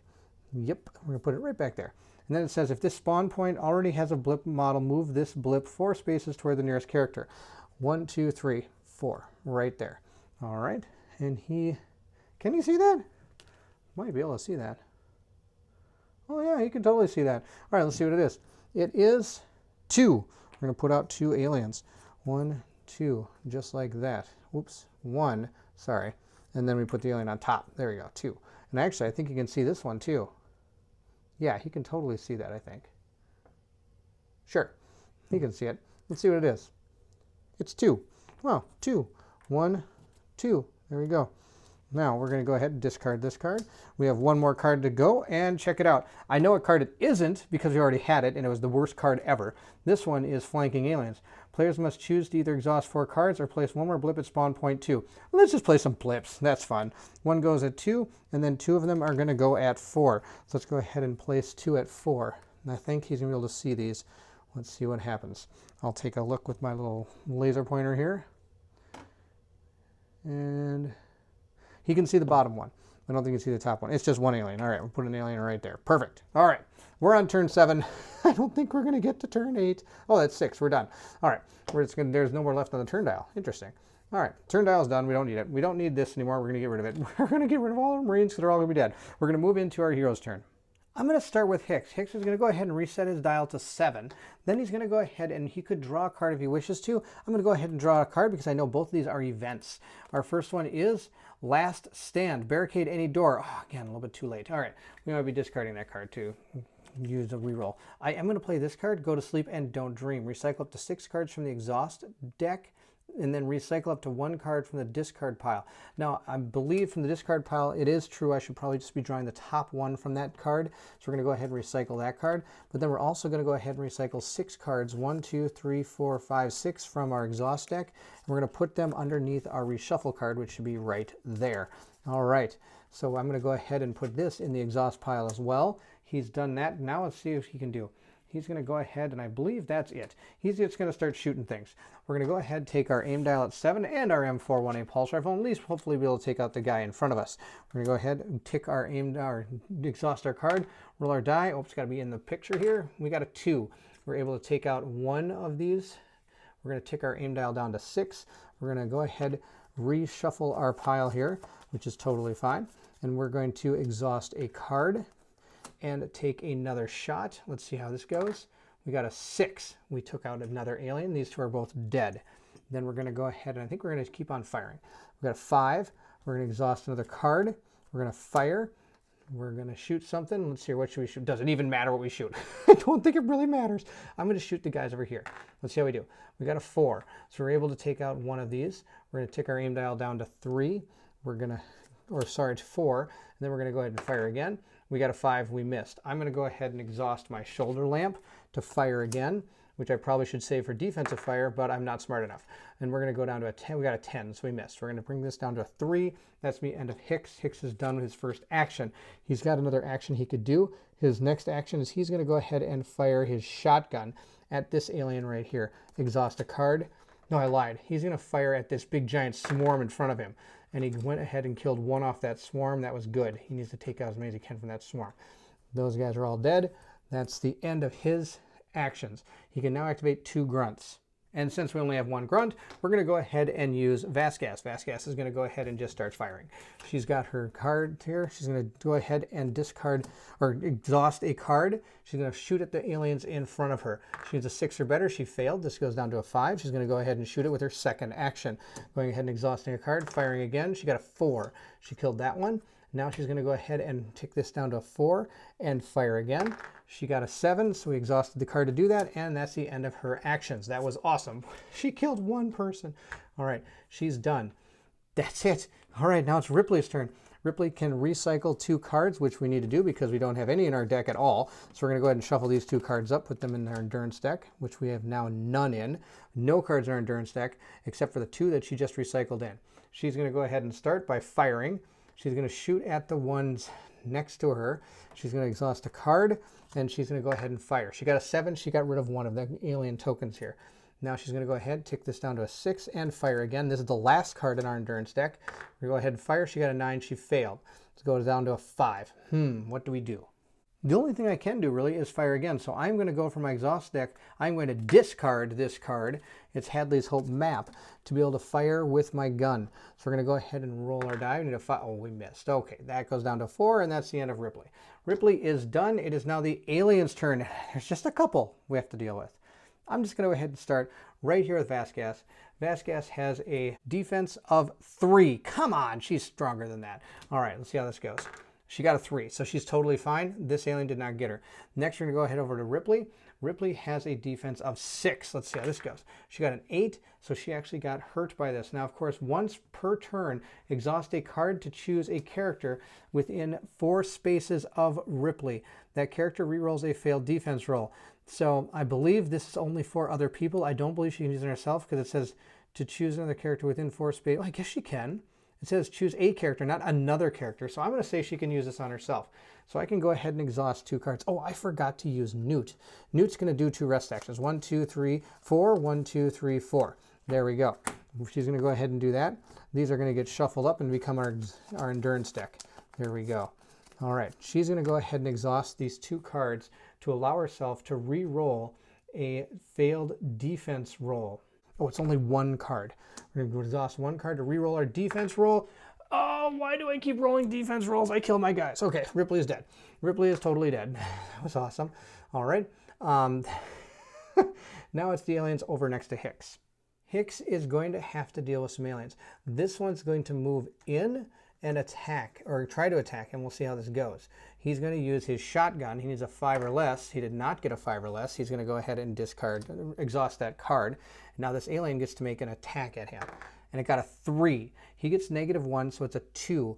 Yep, we're going to put it right back there. And then it says, if this spawn point already has a blip model, move this blip 4 spaces toward the nearest character. 1, 2, 3, 4, right there. All right, and can you see that? Might be able to see that. Oh yeah, you can totally see that. All right, let's see what it is. It is 2. We're going to put out 2 aliens. 1, 2, just like that. Whoops, 1, sorry. And then we put the alien on top. There we go, 2. And actually, I think you can see this one too. Yeah, he can totally see that, I think. Sure, he can see it. Let's see what it is. It's 2. Wow, 2. 1, 2. There we go. Now we're going to go ahead and discard this card. We have one more card to go, and check it out. I know what card it isn't because we already had it, and it was the worst card ever. This one is Flanking Aliens. Players must choose to either exhaust 4 cards or place one more blip at spawn point 2. Let's just play some blips. That's fun. One goes at 2, and then 2 of them are going to go at 4. So let's go ahead and place 2 at 4. And I think he's going to be able to see these. Let's see what happens. I'll take a look with my little laser pointer here. And he can see the bottom one. I don't think he can see the top one. It's just one alien. All right, we'll put an alien right there. Perfect. All right, we're on turn 7. I don't think we're going to get to turn 8. Oh, that's 6. We're done. All right, there's no more left on the turn dial. Interesting. All right, turn dial's done. We don't need it. We don't need this anymore. We're going to get rid of it. We're going to get rid of all our Marines because they're all going to be dead. We're going to move into our hero's turn. I'm going to start with Hicks. Hicks is going to go ahead and reset his dial to 7. Then he's going to go ahead and he could draw a card if he wishes to. I'm going to go ahead and draw a card because I know both of these are events. Our first one is Last Stand. Barricade any door. Oh, again, a little bit too late. All right, we might be discarding that card to use a reroll. I am going to play this card, Go to Sleep and Don't Dream. Recycle up to 6 cards from the exhaust deck, and then recycle up to 1 card from the discard pile. Now, I believe from the discard pile, it is true I should probably just be drawing the top 1 from that card. So we're going to go ahead and recycle that card. But then we're also going to go ahead and recycle 6 cards, 1, 2, 3, 4, 5, 6 from our exhaust deck. And we're going to put them underneath our reshuffle card, which should be right there. All right, so I'm going to go ahead and put this in the exhaust pile as well. He's done that. Now let's see what he can do. He's going to go ahead, and I believe that's it. He's just going to start shooting things. We're going to go ahead and take our aim dial at 7 and our M4-1A pulse rifle, and at least hopefully be able to take out the guy in front of us. We're going to go ahead and tick our exhaust our card, roll our die. Oh, it's got to be in the picture here. We got a 2. We're able to take out 1 of these. We're going to tick our aim dial down to 6. We're going to go ahead, reshuffle our pile here, which is totally fine. And we're going to exhaust a card and take another shot. Let's see how this goes. We got a 6. We took out another alien. These 2 are both dead. Then we're going to go ahead, and I think we're going to keep on firing. We got a 5. We're going to exhaust another card. We're going to fire. We're going to shoot something. Let's see, what should we shoot? Doesn't even matter what we shoot. I don't think it really matters. I'm going to shoot the guys over here. Let's see how we do. We got a 4. So we're able to take out 1 of these. We're going to tick our aim dial down to 3. We're going to, or sorry, to 4. And then we're going to go ahead and fire again. We got a 5, we missed. I'm going to go ahead and exhaust my shoulder lamp to fire again, which I probably should save for defensive fire, but I'm not smart enough. And we're going to go down to a 10. We got a 10, so we missed. We're going to bring this down to a 3. That's the end of Hicks. Hicks is done with his first action. He's got another action he could do. His next action is he's going to go ahead and fire his shotgun at this alien right here. Exhaust a card. No, I lied. He's going to fire at this big giant swarm in front of him. And he went ahead and killed 1 off that swarm. That was good. He needs to take out as many as he can from that swarm. Those guys are all dead. That's the end of his actions. He can now activate 2 grunts. And since we only have 1 grunt, we're going to go ahead and use Vasquez. Vasquez is going to go ahead and just start firing. She's got her card here. She's going to go ahead and discard or exhaust a card. She's going to shoot at the aliens in front of her. She needs a 6 or better. She failed. This goes down to a 5. She's going to go ahead and shoot it with her second action. Going ahead and exhausting a card, firing again. She got a 4. She killed that one. Now she's going to go ahead and tick this down to a 4 and fire again. She got a 7, so we exhausted the card to do that, and that's the end of her actions. That was awesome. She killed 1 person. All right, she's done. That's it. All right, now it's Ripley's turn. Ripley can recycle 2 cards, which we need to do because we don't have any in our deck at all. So we're going to go ahead and shuffle these 2 cards up, put them in our endurance deck, which we have now none in. No cards in our endurance deck, except for the 2 that she just recycled in. She's going to go ahead and start by firing. She's going to shoot at the ones next to her. She's going to exhaust a card, and she's going to go ahead and fire. She got a 7. She got rid of 1 of the alien tokens here. Now she's going to go ahead, tick this down to a 6, and fire again. This is the last card in our endurance deck. We're going to go ahead and fire. She got a 9. She failed. Let's go down to a 5. What do we do? The only thing I can do really is fire again. So I'm going to go for my exhaust deck. I'm going to discard this card. It's Hadley's Hope map to be able to fire with my gun. So we're going to go ahead and roll our die. We need a 5. Oh, we missed. Okay, that goes down to 4, and that's the end of Ripley. Ripley is done. It is now the aliens' turn. There's just a couple we have to deal with. I'm just going to go ahead and start right here with Vasquez. Vasquez has a defense of 3. Come on, she's stronger than that. All right, let's see how this goes. She got a 3, so she's totally fine. This alien did not get her. Next, we're going to go ahead over to Ripley. Ripley has a defense of 6. Let's see how this goes. She got an 8, so she actually got hurt by this. Now, of course, once per turn, exhaust a card to choose a character within 4 spaces of Ripley. That character rerolls a failed defense roll. So I believe this is only for other people. I don't believe she can use it herself because it says to choose another character within 4 spaces. Well, I guess she can. It says choose a character, not another character. So I'm going to say she can use this on herself. So I can go ahead and exhaust 2 cards. Oh, I forgot to use Newt. Newt's going to do 2 rest actions. 1, 2, 3, 4. 1, 2, 3, 4. There we go. She's going to go ahead and do that. These are going to get shuffled up and become our endurance deck. There we go. All right. She's going to go ahead and exhaust these 2 cards to allow herself to re-roll a failed defense roll. Oh, it's only 1 card. We're going to exhaust 1 card to re-roll our defense roll. Oh, why do I keep rolling defense rolls? I kill my guys. Okay, Ripley is dead. Ripley is totally dead. That was awesome. All right. Now it's the aliens over next to Hicks. Hicks is going to have to deal with some aliens. This one's going to move in and attack, or try to attack, and we'll see how this goes. He's going to use his shotgun. He needs a 5 or less. He did not get a 5 or less. He's going to go ahead and exhaust that card. Now this alien gets to make an attack at him, and it got a 3. He gets -1, so it's a 2,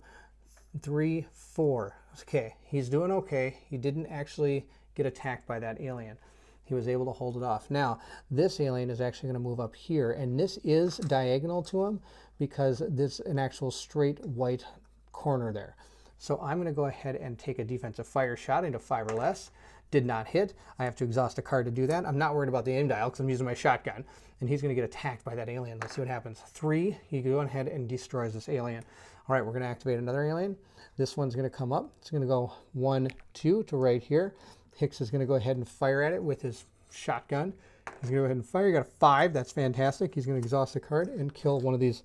3, 4. Okay, he's doing okay. He didn't actually get attacked by that alien. He was able to hold it off. Now, this alien is actually going to move up here, and this is diagonal to him because there's an actual straight white corner there. So I'm going to go ahead and take a defensive fire shot into 5 or less. Did not hit. I have to exhaust a card to do that. I'm not worried about the aim dial because I'm using my shotgun, and he's going to get attacked by that alien. Let's see what happens. 3, he goes ahead and destroys this alien. All right, we're going to activate another alien. This one's going to come up. It's going to go 1, 2 to right here. Hicks is going to go ahead and fire at it with his shotgun. He's going to go ahead and fire. He got a 5. That's fantastic. He's going to exhaust a card and kill one of these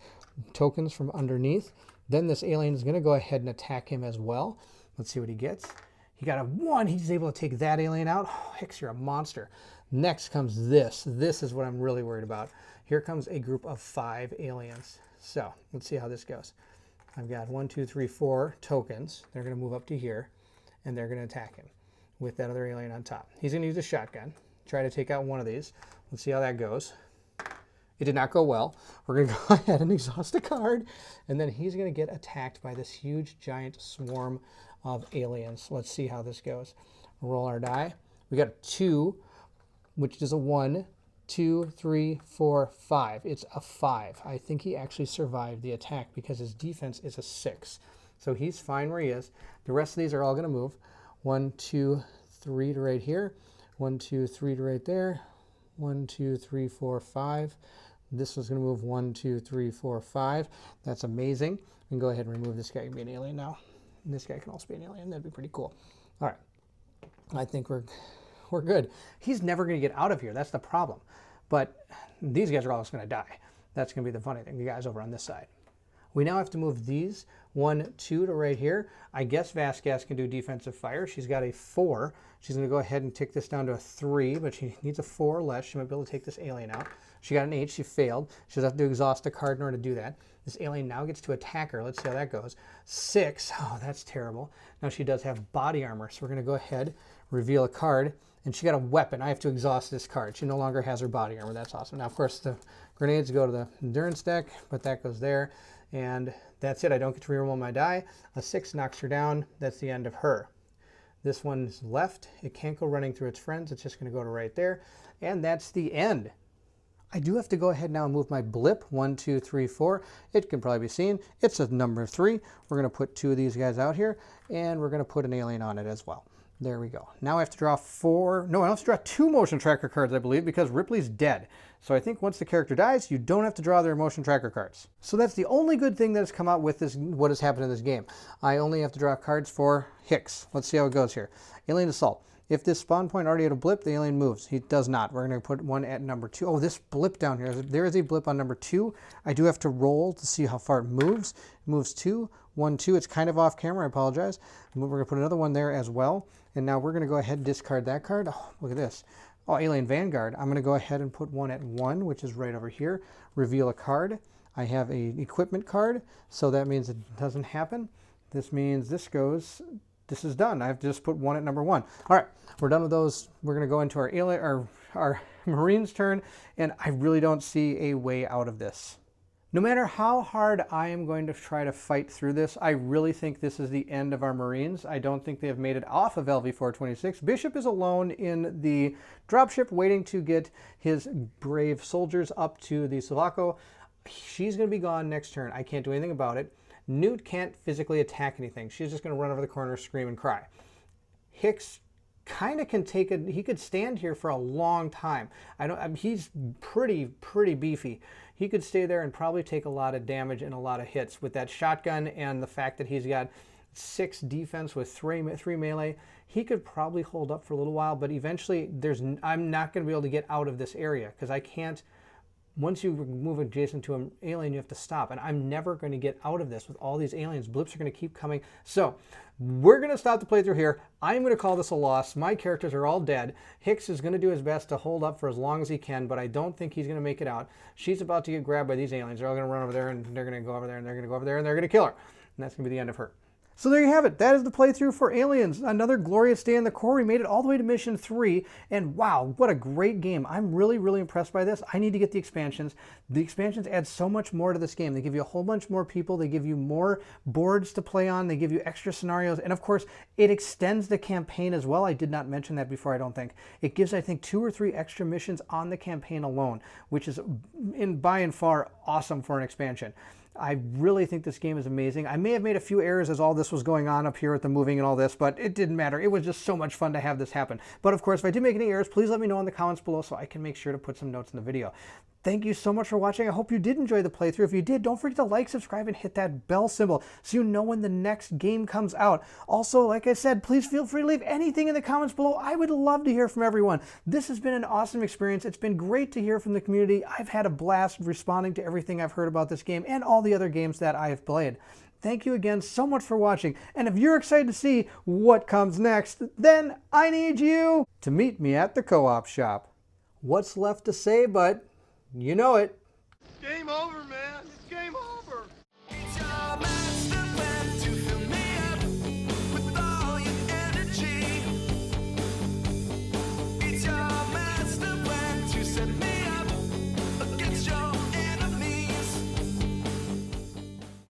tokens from underneath. Then this alien is going to go ahead and attack him as well. Let's see what he gets. He got a 1. He's able to take that alien out. Oh, Hicks, you're a monster. Next comes this. This is what I'm really worried about. Here comes a group of 5 aliens. So let's see how this goes. I've got 1, 2, 3, 4 tokens. They're going to move up to here, and they're going to attack him with that other alien on top. He's going to use a shotgun, try to take out one of these. Let's see how that goes. It did not go well. We're going to go ahead and exhaust a card, and then he's going to get attacked by this huge, giant swarm of aliens. Let's see how this goes. Roll our die. We got a 2, which is a 1, 2, 3, 4, 5. It's a 5. I think he actually survived the attack because his defense is a 6. So he's fine where he is. The rest of these are all going to move. 1, 2, 3 to right here. 1, 2, 3 to right there. 1, 2, 3, 4, 5. This one's going to move 1, 2, 3, 4, 5. That's amazing. We can go ahead and remove this guy. He can be an alien now. And this guy can also be an alien. That'd be pretty cool. All right. I think we're good. He's never going to get out of here. That's the problem. But these guys are all just going to die. That's going to be the funny thing. The guys over on this side. We now have to move these 1, 2 to right here. I guess Vasquez can do defensive fire. She's got a 4. She's going to go ahead and tick this down to a 3, but she needs a 4 or less. She might be able to take this alien out. She got an 8. She failed. She'll have to exhaust a card in order to do that. This alien now gets to attack her. Let's see how that goes. 6. Oh, that's terrible. Now she does have body armor, so we're going to go ahead, reveal a card, and she got a weapon. I have to exhaust this card. She no longer has her body armor. That's awesome. Now, of course, the grenades go to the endurance deck, but that goes there. And that's it. I don't get to reroll my die. A 6 knocks her down. That's the end of her. This one's left. It can't go running through its friends. It's just going to go to right there. And that's the end. I do have to go ahead now and move my blip. 1, 2, 3, 4. It can probably be seen. It's a number 3. We're going to put 2 of these guys out here, and we're going to put an alien on it as well. There we go. Now I have to draw 4. No, I have to draw 2 motion tracker cards, I believe, because Ripley's dead. So I think once the character dies, you don't have to draw their motion tracker cards. So that's the only good thing that has come out with this, what has happened in this game. I only have to draw cards for Hicks. Let's see how it goes here. Alien Assault. If this spawn point already had a blip, the alien moves. He does not. We're going to put one at number 2. Oh, this blip down here. There is a blip on number 2. I do have to roll to see how far it moves. It moves 2, 1, 2. It's kind of off camera. I apologize. We're going to put another one there as well. And now we're going to go ahead and discard that card. Oh, look at this. Oh, Alien Vanguard. I'm going to go ahead and put one at 1, which is right over here. Reveal a card. I have a equipment card, so that means it doesn't happen. This means this goes this is done. I've just put 1 at number 1. All right, we're done with those. We're going to go into our Marines turn, and I really don't see a way out of this. No matter how hard I am going to try to fight through this, I really think this is the end of our Marines. I don't think they have made it off of LV-426. Bishop is alone in the dropship waiting to get his brave soldiers up to the Sulaco. She's going to be gone next turn. I can't do anything about it. Newt can't physically attack anything. She's just going to run over the corner, scream, and cry. Hicks kind of can take it. He could stand here for a long time. He's pretty beefy. He could stay there and probably take a lot of damage and a lot of hits with that shotgun, and the fact that he's got 6 defense with 3 melee. He could probably hold up for a little while, but eventually I'm not going to be able to get out of this area because I can't. Once you move adjacent to an alien, you have to stop. And I'm never going to get out of this with all these aliens. Blips are going to keep coming. So we're going to stop the playthrough here. I'm going to call this a loss. My characters are all dead. Hicks is going to do his best to hold up for as long as he can, but I don't think he's going to make it out. She's about to get grabbed by these aliens. They're all going to run over there, and they're going to go over there, and they're going to go over there, and they're going to kill her. And that's going to be the end of her. So there you have it. That is the playthrough for Aliens. Another glorious day in the Corps. We made it all the way to Mission 3, and wow, what a great game. I'm really impressed by this. I need to get the expansions. The expansions add so much more to this game. They give you a whole bunch more people. They give you more boards to play on. They give you extra scenarios, and of course, it extends the campaign as well. I did not mention that before, I don't think. It gives, I think, 2 or 3 extra missions on the campaign alone, which is by and far awesome for an expansion. I really think this game is amazing. I may have made a few errors as all this was going on up here with the moving and all this, but it didn't matter. It was just so much fun to have this happen. But of course, if I did make any errors, please let me know in the comments below so I can make sure to put some notes in the video. Thank you so much for watching. I hope you did enjoy the playthrough. If you did, don't forget to like, subscribe, and hit that bell symbol so you know when the next game comes out. Also, like I said, please feel free to leave anything in the comments below. I would love to hear from everyone. This has been an awesome experience. It's been great to hear from the community. I've had a blast responding to everything I've heard about this game and all the other games that I've played. Thank you again so much for watching. And if you're excited to see what comes next, then I need you to meet me at the co-op shop. What's left to say but you know it. Game on!